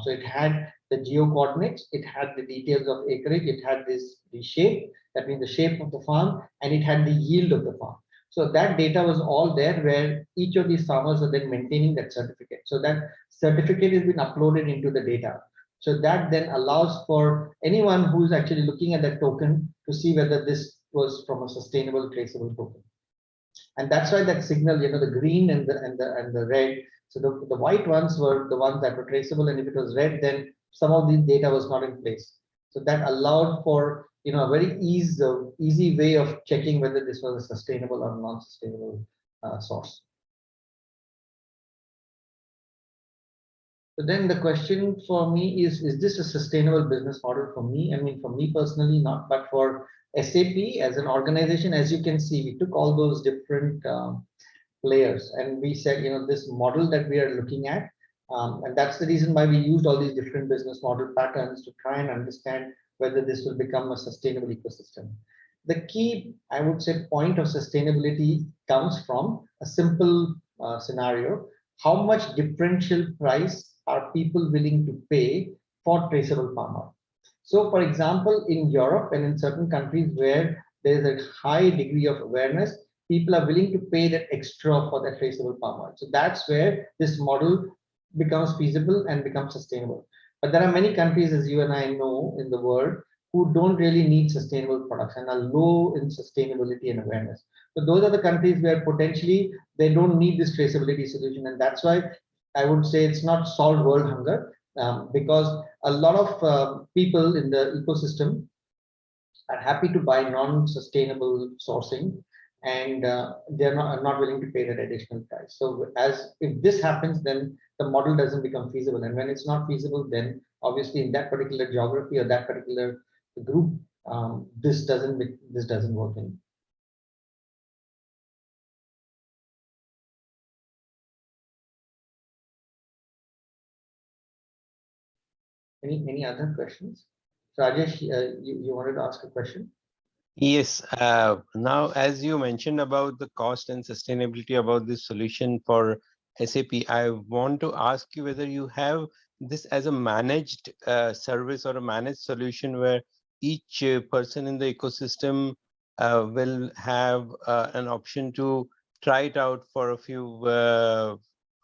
So it had the geo coordinates, it had the details of acreage, it had the shape, that means the shape of the farm, and it had the yield of the farm. So that data was all there where each of these farmers are then maintaining that certificate. So that certificate has been uploaded into the data. So that then allows for anyone who's actually looking at that token to see whether this was from a sustainable traceable token. And that's why that signal, the green and the red. So the white ones were the ones that were traceable, and if it was red, then some of the data was not in place. So that allowed for a very easy way of checking whether this was a sustainable or non-sustainable source. So then the question for me is this a sustainable business model for me? I mean, for me personally, not, but for SAP as an organization, as you can see, we took all those different players and we said, this model that we are looking at, and that's the reason why we used all these different business model patterns to try and understand whether this will become a sustainable ecosystem. The key, I would say, point of sustainability comes from a simple scenario. How much differential price are people willing to pay for traceable palm oil? So, for example, in Europe and in certain countries where there is a high degree of awareness, people are willing to pay that extra for that traceable palm oil. So that's where this model becomes feasible and becomes sustainable. But there are many countries, as you and I know, in the world who don't really need sustainable products and are low in sustainability and awareness. So those are the countries where potentially they don't need this traceability solution. And that's why I would say it's not solved world hunger, because a lot of people in the ecosystem are happy to buy non-sustainable sourcing, and they're not willing to pay that additional price. So if this happens, then the model doesn't become feasible. And when it's not feasible, then obviously in that particular geography or that particular group, this doesn't work in. Any other questions? So Rajesh, you wanted to ask a question? Yes. Now, as you mentioned about the cost and sustainability about this solution for SAP, I want to ask you whether you have this as a managed service or a managed solution where each person in the ecosystem will have an option to try it out for a few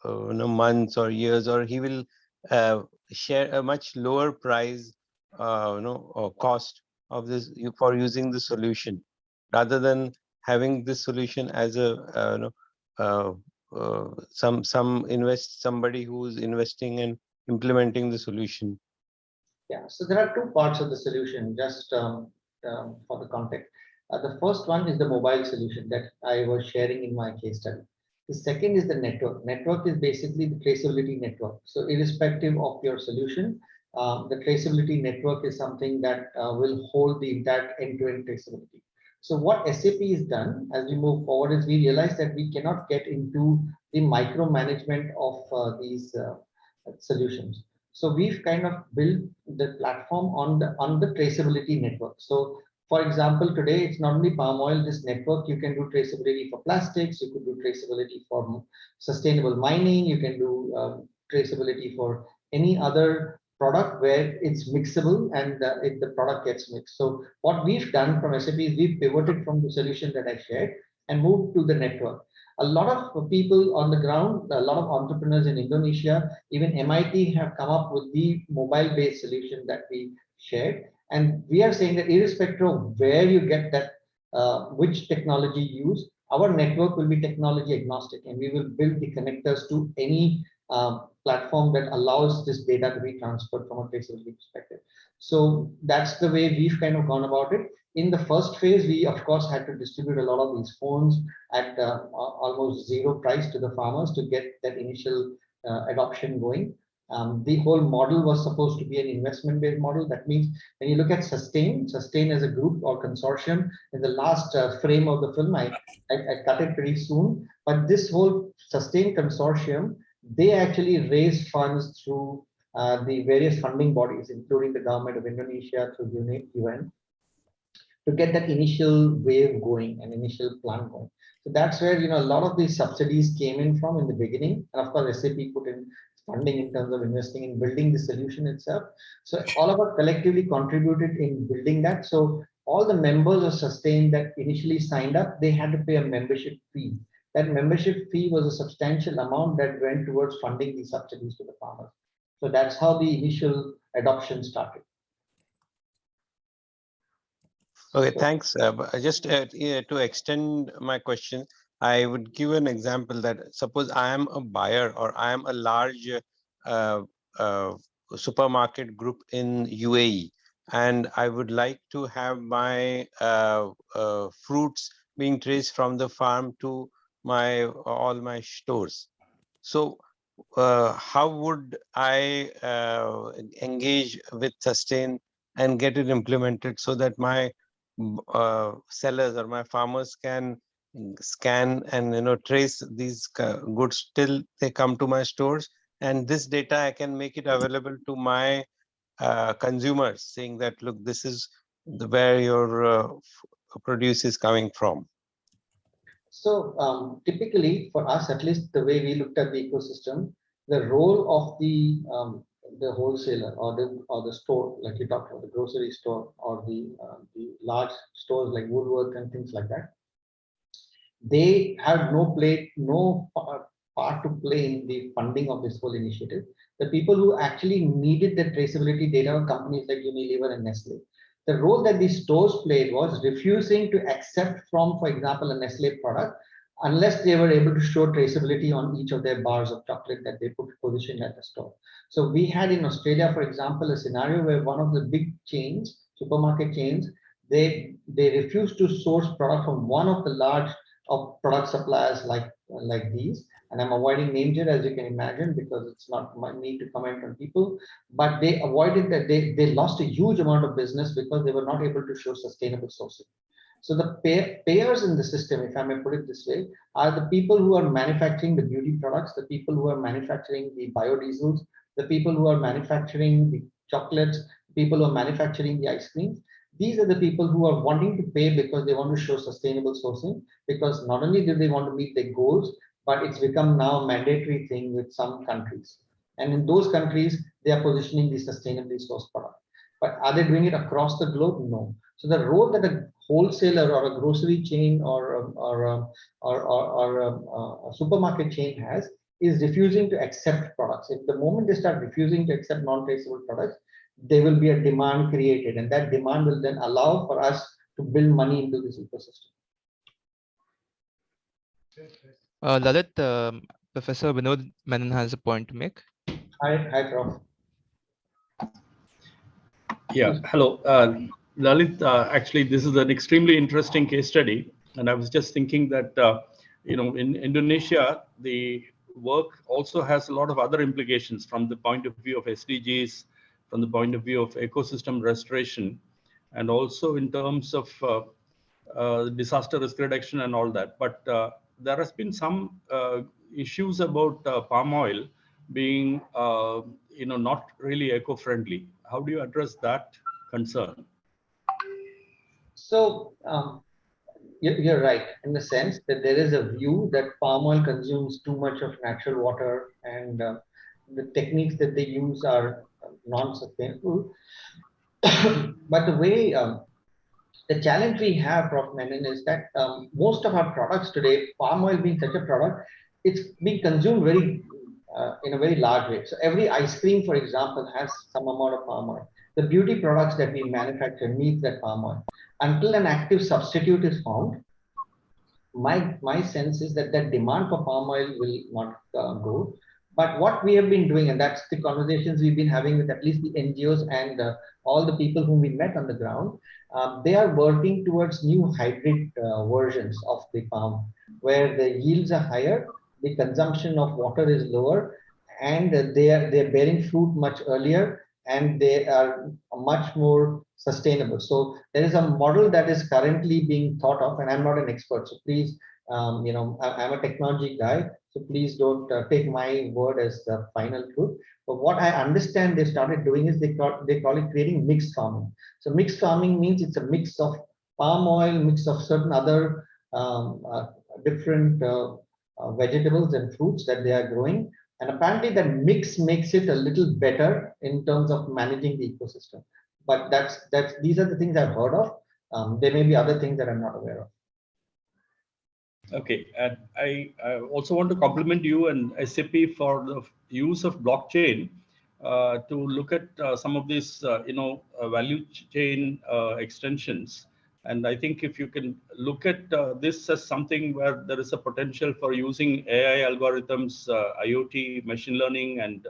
months or years, or he will share a much lower price, or cost of this for using the solution, rather than having this solution as a somebody who's investing and implementing the solution. Yeah, so there are two parts of the solution, just for the context. The first one is the mobile solution that I was sharing in my case study. The second is the network. Network is basically the traceability network. So irrespective of your solution, the traceability network is something that will hold the entire end-to-end traceability. So what SAP has done as we move forward is we realize that we cannot get into the micromanagement of these solutions. So we've kind of built the platform on the traceability network. So for example, today it's not only palm oil, this network, you can do traceability for plastics, you could do traceability for sustainable mining, you can do traceability for any other product where it's mixable and the product gets mixed. So what we've done from SAP is we've pivoted from the solution that I shared and moved to the network. A lot of people on the ground, a lot of entrepreneurs in Indonesia, even MIT have come up with the mobile-based solution that we shared. And we are saying that irrespective of where you get that, which technology you use, our network will be technology agnostic, and we will build the connectors to any platform that allows this data to be transferred from a traceability perspective. So that's the way we've kind of gone about it. In the first phase, we of course had to distribute a lot of these phones at almost zero price to the farmers to get that initial adoption going. The whole model was supposed to be an investment-based model. That means when you look at Sustain as a group or consortium, in the last frame of the film, I cut it pretty soon. But this whole Sustain consortium, they actually raised funds through the various funding bodies, including the government of Indonesia through UN, to get that initial wave going, an initial plan going. So that's where a lot of these subsidies came in from in the beginning, and of course SAP put in funding in terms of investing in building the solution itself. So all of us collectively contributed in building that. So all the members of Sustain that initially signed up, they had to pay a membership fee. That membership fee was a substantial amount that went towards funding these subsidies to the farmers. So that's how the initial adoption started. Okay, thanks. Just to extend my question, I would give an example that suppose I am a buyer or I am a large supermarket group in UAE, and I would like to have my fruits being traced from the farm to all my stores. So how would I engage with Sustain and get it implemented so that my sellers or my farmers can scan and trace these goods till they come to my stores, and this data I can make it available to my consumers, saying that look, this is where your produce is coming from. So typically for us, at least the way we looked at the ecosystem, the role of the wholesaler or the store, like you talked about, the grocery store or the large stores like Woolworth and things like that, they have no part to play in the funding of this whole initiative. The people who actually needed the traceability data were companies like Unilever and Nestle. The role that these stores played was refusing to accept from, for example, a Nestle product unless they were able to show traceability on each of their bars of chocolate that they put positioned at the store. So we had in Australia, for example, a scenario where one of the big chains, supermarket chains, they refused to source product from one of the large product suppliers like these. And I'm avoiding names here, as you can imagine, because it's not my need to comment on people, but they avoided that. They lost a huge amount of business because they were not able to show sustainable sourcing. So the payers in the system, if I may put it this way, are the people who are manufacturing the beauty products, the people who are manufacturing the biodiesels, the people who are manufacturing the chocolates, people who are manufacturing the ice cream. These are the people who are wanting to pay because they want to show sustainable sourcing, because not only do they want to meet their goals, but it's become now a mandatory thing with some countries. And in those countries, they are positioning the sustainably sourced product. But are they doing it across the globe? No. So the role that a wholesaler or a grocery chain or a supermarket chain has is refusing to accept products. If the moment they start refusing to accept non-traceable products, there will be a demand created, and that demand will then allow for us to build money into this ecosystem. Lalit, Professor Vinod Menon has a point to make. Hi, Prof. Yeah, hello. Lalit, actually, this is an extremely interesting case study. And I was just thinking that, in Indonesia, the work also has a lot of other implications from the point of view of SDGs, from the point of view of ecosystem restoration, and also in terms of disaster risk reduction and all that. But there has been some issues about palm oil being, not really eco-friendly. How do you address that concern? So you're right in the sense that there is a view that palm oil consumes too much of natural water, and the techniques that they use are non-sustainable. But the challenge we have, Prof. Menon, is that most of our products today, palm oil being such a product, it's being consumed in a very large way. So every ice cream, for example, has some amount of palm oil. The beauty products that we manufacture need that palm oil. Until an active substitute is found, my sense is that demand for palm oil will not go. But what we have been doing, and that's the conversations we've been having with at least the NGOs and all the people whom we met on the ground, they are working towards new hybrid versions of the palm, where the yields are higher, the consumption of water is lower, and they're bearing fruit much earlier, and they are much more sustainable. So there is a model that is currently being thought of, and I'm not an expert, so please, I'm a technology guy, so please don't take my word as the final truth. But what I understand they started doing is they call it creating mixed farming. So mixed farming means it's a mix of palm oil, mix of certain other different vegetables and fruits that they are growing. And apparently that mix makes it a little better in terms of managing the ecosystem. But these are the things I've heard of. There may be other things that I'm not aware of. Okay, and I also want to compliment you and SAP for the use of blockchain to look at some of these, value chain extensions. And I think if you can look at this as something where there is a potential for using AI algorithms, IoT, machine learning, and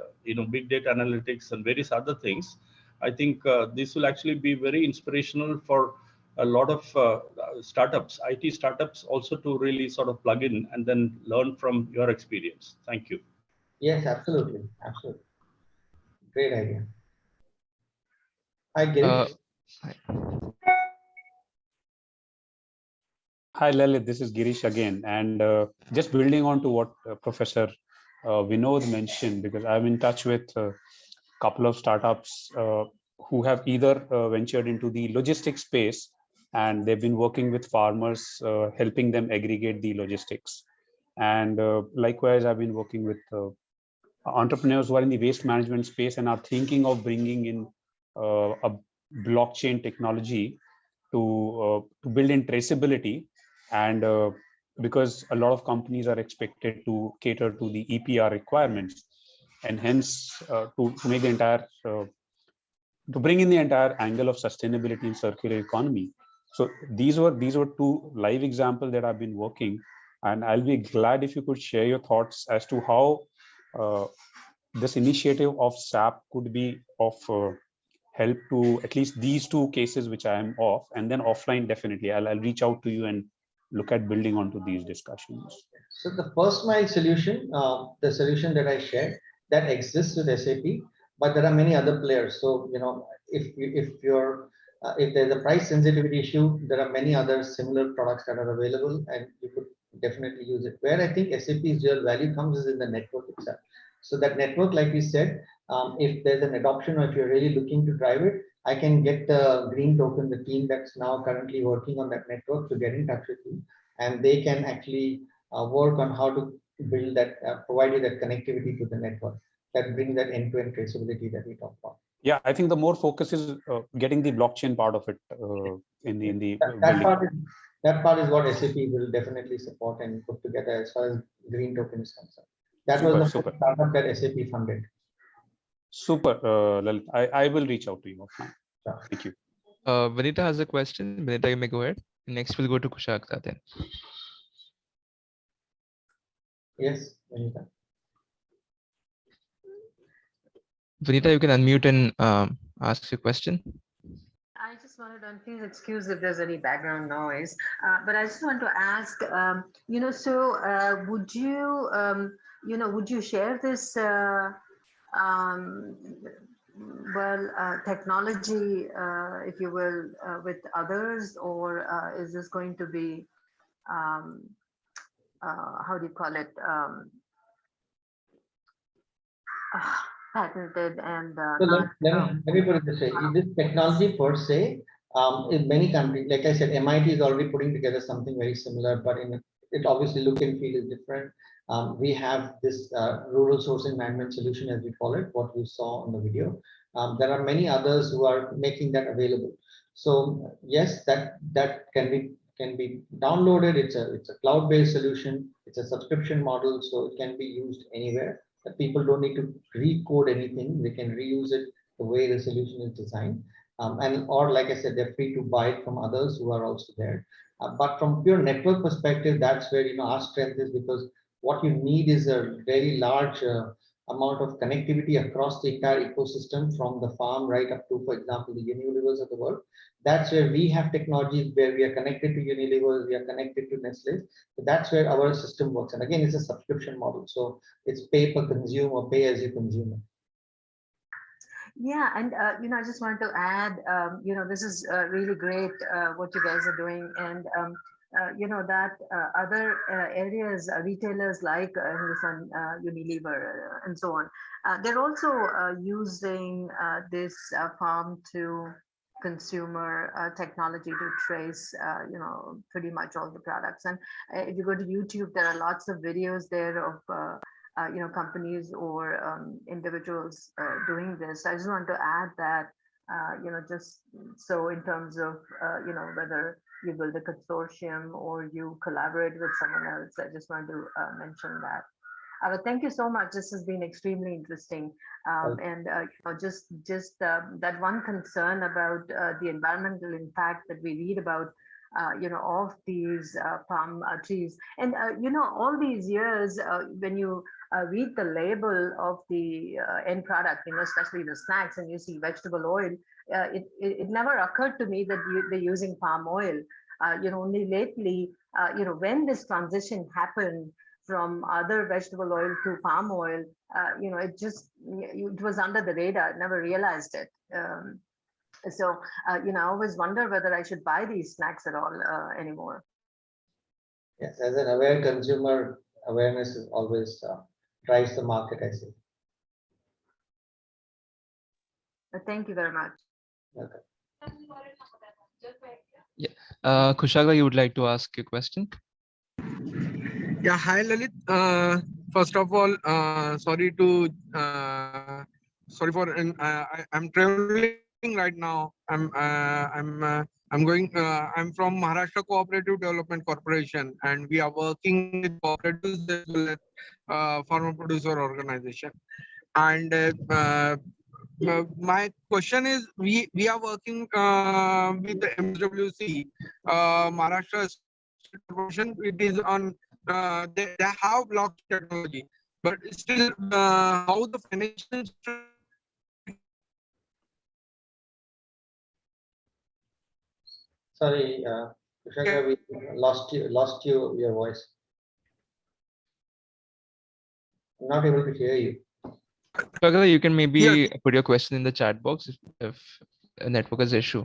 big data analytics and various other things, I think this will actually be very inspirational for a lot of startups, IT startups, also to really sort of plug in and then learn from your experience. Thank you. Yes, absolutely, absolutely. Great idea. Hi, Girish. Hi, Lalit. This is Girish again. And just building on to what Professor Vinod mentioned, because I'm in touch with a couple of startups who have either ventured into the logistics space, and they've been working with farmers, helping them aggregate the logistics. And likewise, I've been working with entrepreneurs who are in the waste management space and are thinking of bringing in a blockchain technology to build in traceability. And because a lot of companies are expected to cater to the EPR requirements, and hence to make the entire to bring in the entire angle of sustainability and circular economy. So these were two live examples that I've been working, and I'll be glad if you could share your thoughts as to how this initiative of SAP could be of help to at least these two cases which I am off, and then offline definitely I'll reach out to you and look at building onto these discussions. So the first mile solution, the solution that I shared, that exists with SAP, but there are many other players. So if there's a price sensitivity issue, there are many other similar products that are available, and you could definitely use it. Where I think SAP's real value comes is in the network itself. So that network, like we said, if there's an adoption or if you're really looking to drive it, I can get the green token, the team that's now currently working on that network, to get in touch with you, and they can actually work on how to build that, provide you that connectivity to the network that brings that end-to-end traceability that we talked about. Yeah, I think the more focus is getting the blockchain part of it in the that part is what SAP will definitely support and put together as far as green token is concerned. That was the first startup that SAP funded. Super, Lalit. I will reach out to you offline. Sure. Thank you. Vanita has a question. Vanita, you may go ahead. Next, we'll go to Kushag then. Yes, Vanita. Vanita, you can unmute and ask your question. just wanted, and please excuse if there's any background noise, but I just want to ask, would you, would you share this, technology, if you will, with others, or is this going to be, how do you call it, patented and So not? let me put it this way. This technology per se, in many countries, like I said, MIT is already putting together something very similar, but it obviously look and feel is different. We have this rural sourcing management solution, as we call it, what you saw on the video. There are many others who are making that available. So yes, that can be downloaded. It's a cloud-based solution. It's a subscription model, so it can be used anywhere. That people don't need to recode anything. They can reuse it the way the solution is designed. Or like I said, they're free to buy it from others who are also there. But from pure network perspective, that's where our strength is, because what you need is a very large amount of connectivity across the entire ecosystem, from the farm right up to, for example, the Unilevers of the world. That's where we have technologies where we are connected to Unilevers, we are connected to Nestle. So that's where our system works. And again, it's a subscription model. So it's pay per consume or pay as you consume. Yeah, and I just wanted to add, this is really great what you guys are doing, and that other areas, retailers like Hindustan Unilever and so on, they're also using this farm to consumer technology to trace, pretty much all the products. And if you go to YouTube, there are lots of videos there of companies or individuals doing this. I just want to add that, just so in terms of, whether you build a consortium or you collaborate with someone else, I just wanted to mention that. But thank you so much. This has been extremely interesting. And just that one concern about the environmental impact that we read about, of these palm trees. And, all these years, when you read the label of the end product, especially the snacks, and you see vegetable oil, it never occurred to me that they're using palm oil. Only lately, when this transition happened from other vegetable oil to palm oil, it was under the radar. I never realized it. So, I always wonder whether I should buy these snacks at all anymore. Yes, as an aware consumer, awareness is always drives the market, I see. Thank you very much. Okay. Yeah, Kushagra, you would like to ask your question? Yeah, hi Lalit. First of all, sorry for I'm traveling right now. I'm from Maharashtra Cooperative Development Corporation, and we are working with cooperatives as well as farmer producer organization. And my question is, we are working with the MSWC, Maharashtra Corporation. It is on they have blockchain technology, but still how the financial. Sorry, Kushagra, we lost your voice. I'm not able to hear you. Kushagra, you can maybe Yes. put your question in the chat box if a network is issue.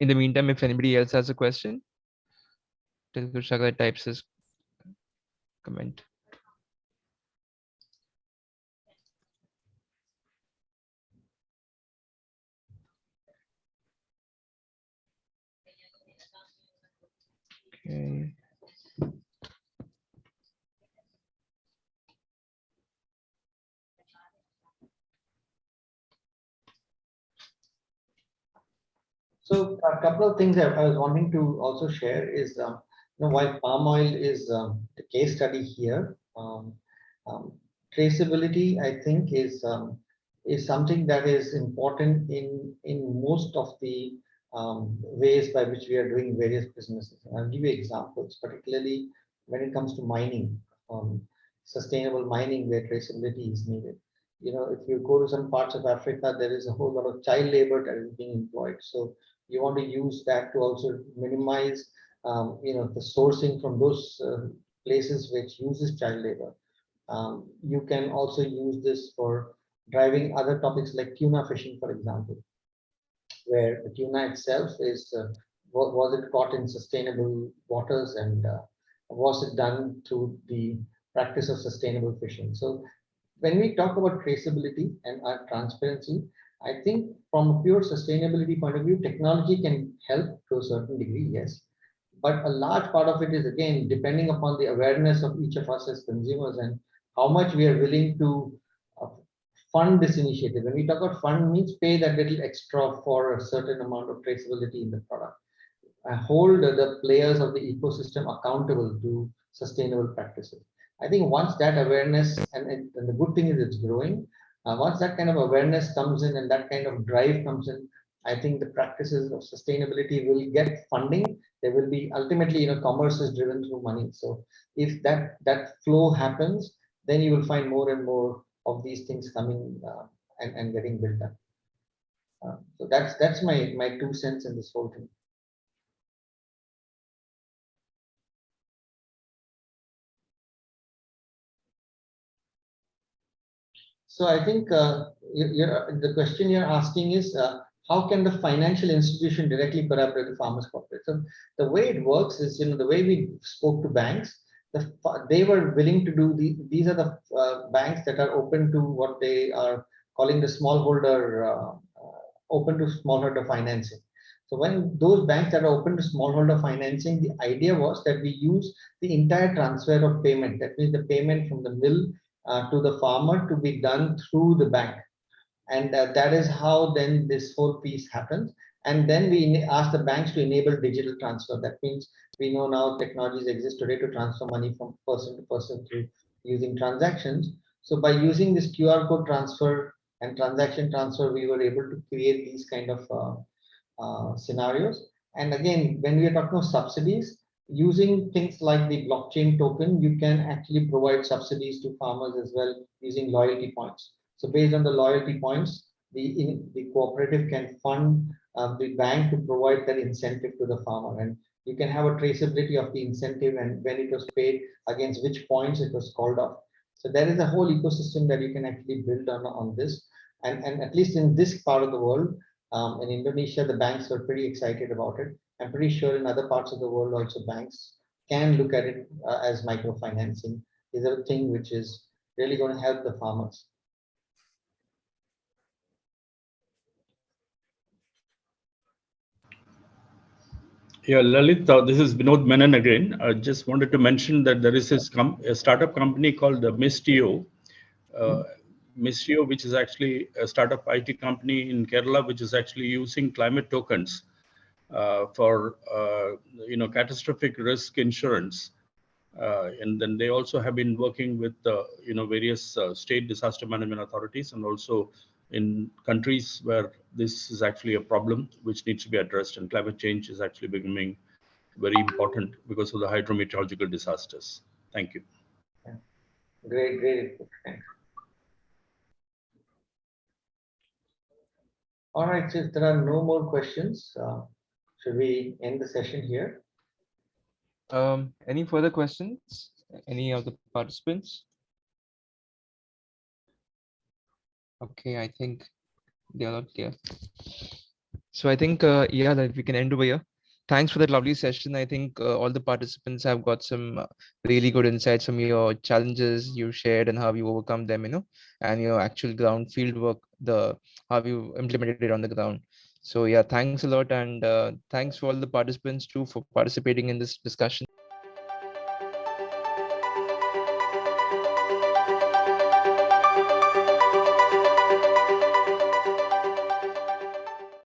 In the meantime, if anybody else has a question, till Kushagra types his comment. Okay. So a couple of things I was wanting to also share is, while palm oil is the case study here, traceability, I think, is something that is important in most of the ways by which we are doing various businesses. And I'll give you examples, particularly when it comes to mining, sustainable mining where traceability is needed. If you go to some parts of Africa, there is a whole lot of child labor that is being employed. So you want to use that to also minimize, the sourcing from those places which uses child labor. You can also use this for driving other topics like tuna fishing, for example, where the tuna itself is, was it caught in sustainable waters, and was it done through the practice of sustainable fishing. So when we talk about traceability and transparency, I think from a pure sustainability point of view, technology can help to a certain degree, yes. But a large part of it is, again, depending upon the awareness of each of us as consumers and how much we are willing to uh, fund this initiative. When we talk about fund, means pay that little extra for a certain amount of traceability in the product. Hold the players of the ecosystem accountable to sustainable practices. I think once that awareness, and the good thing is it's growing, once that kind of awareness comes in and that kind of drive comes in, I think the practices of sustainability will get funding. There will be ultimately, commerce is driven through money. So if that flow happens, then you will find more and more of these things coming and getting built up. So that's my 2 cents in this whole thing. So I think the question you're asking is, how can the financial institution directly collaborate with farmers corporate? So the way it works is, the way we spoke to banks, they were willing to do these are the banks that are open to what they are calling the smallholder, open to smallholder financing. So when those banks that are open to smallholder financing, the idea was that we use the entire transfer of payment. That means the payment from the mill to the farmer to be done through the bank. And that is how then this whole piece happens. And then we ask the banks to enable digital transfer. That means we know now technologies exist today to transfer money from person to person through using transactions. So by using this QR code transfer and transaction transfer, we were able to create these kind of scenarios. And again, when we are talking of subsidies, using things like the blockchain token, you can actually provide subsidies to farmers as well using loyalty points. So based on the loyalty points, the cooperative can fund the bank to provide that incentive to the farmer. And you can have a traceability of the incentive and when it was paid, against which points it was called off. So there is a whole ecosystem that you can actually build on this. And at least in this part of the world, in Indonesia, the banks are pretty excited about it. I'm pretty sure in other parts of the world also banks can look at it as microfinancing is a thing which is really going to help the farmers. Yeah, Lalit, this is Vinod Menon again. I just wanted to mention that there is a startup company called Mistio, which is actually a startup IT company in Kerala, which is actually using climate tokens for catastrophic risk insurance. And then they also have been working with various state disaster management authorities, and also in countries where this is actually a problem which needs to be addressed, and climate change is actually becoming very important because of the hydrometeorological disasters. Thank you. Yeah. Great. Thanks. All right, so if there are no more questions, should we end the session here? Any further questions? Any of the participants? Okay, I think they are not here. So I think, yeah, that we can end over here. Thanks for that lovely session. I think all the participants have got some really good insights from your challenges you shared and how you overcome them, and your actual ground field work, how you implemented it on the ground. So yeah, thanks a lot. And thanks for all the participants too for participating in this discussion.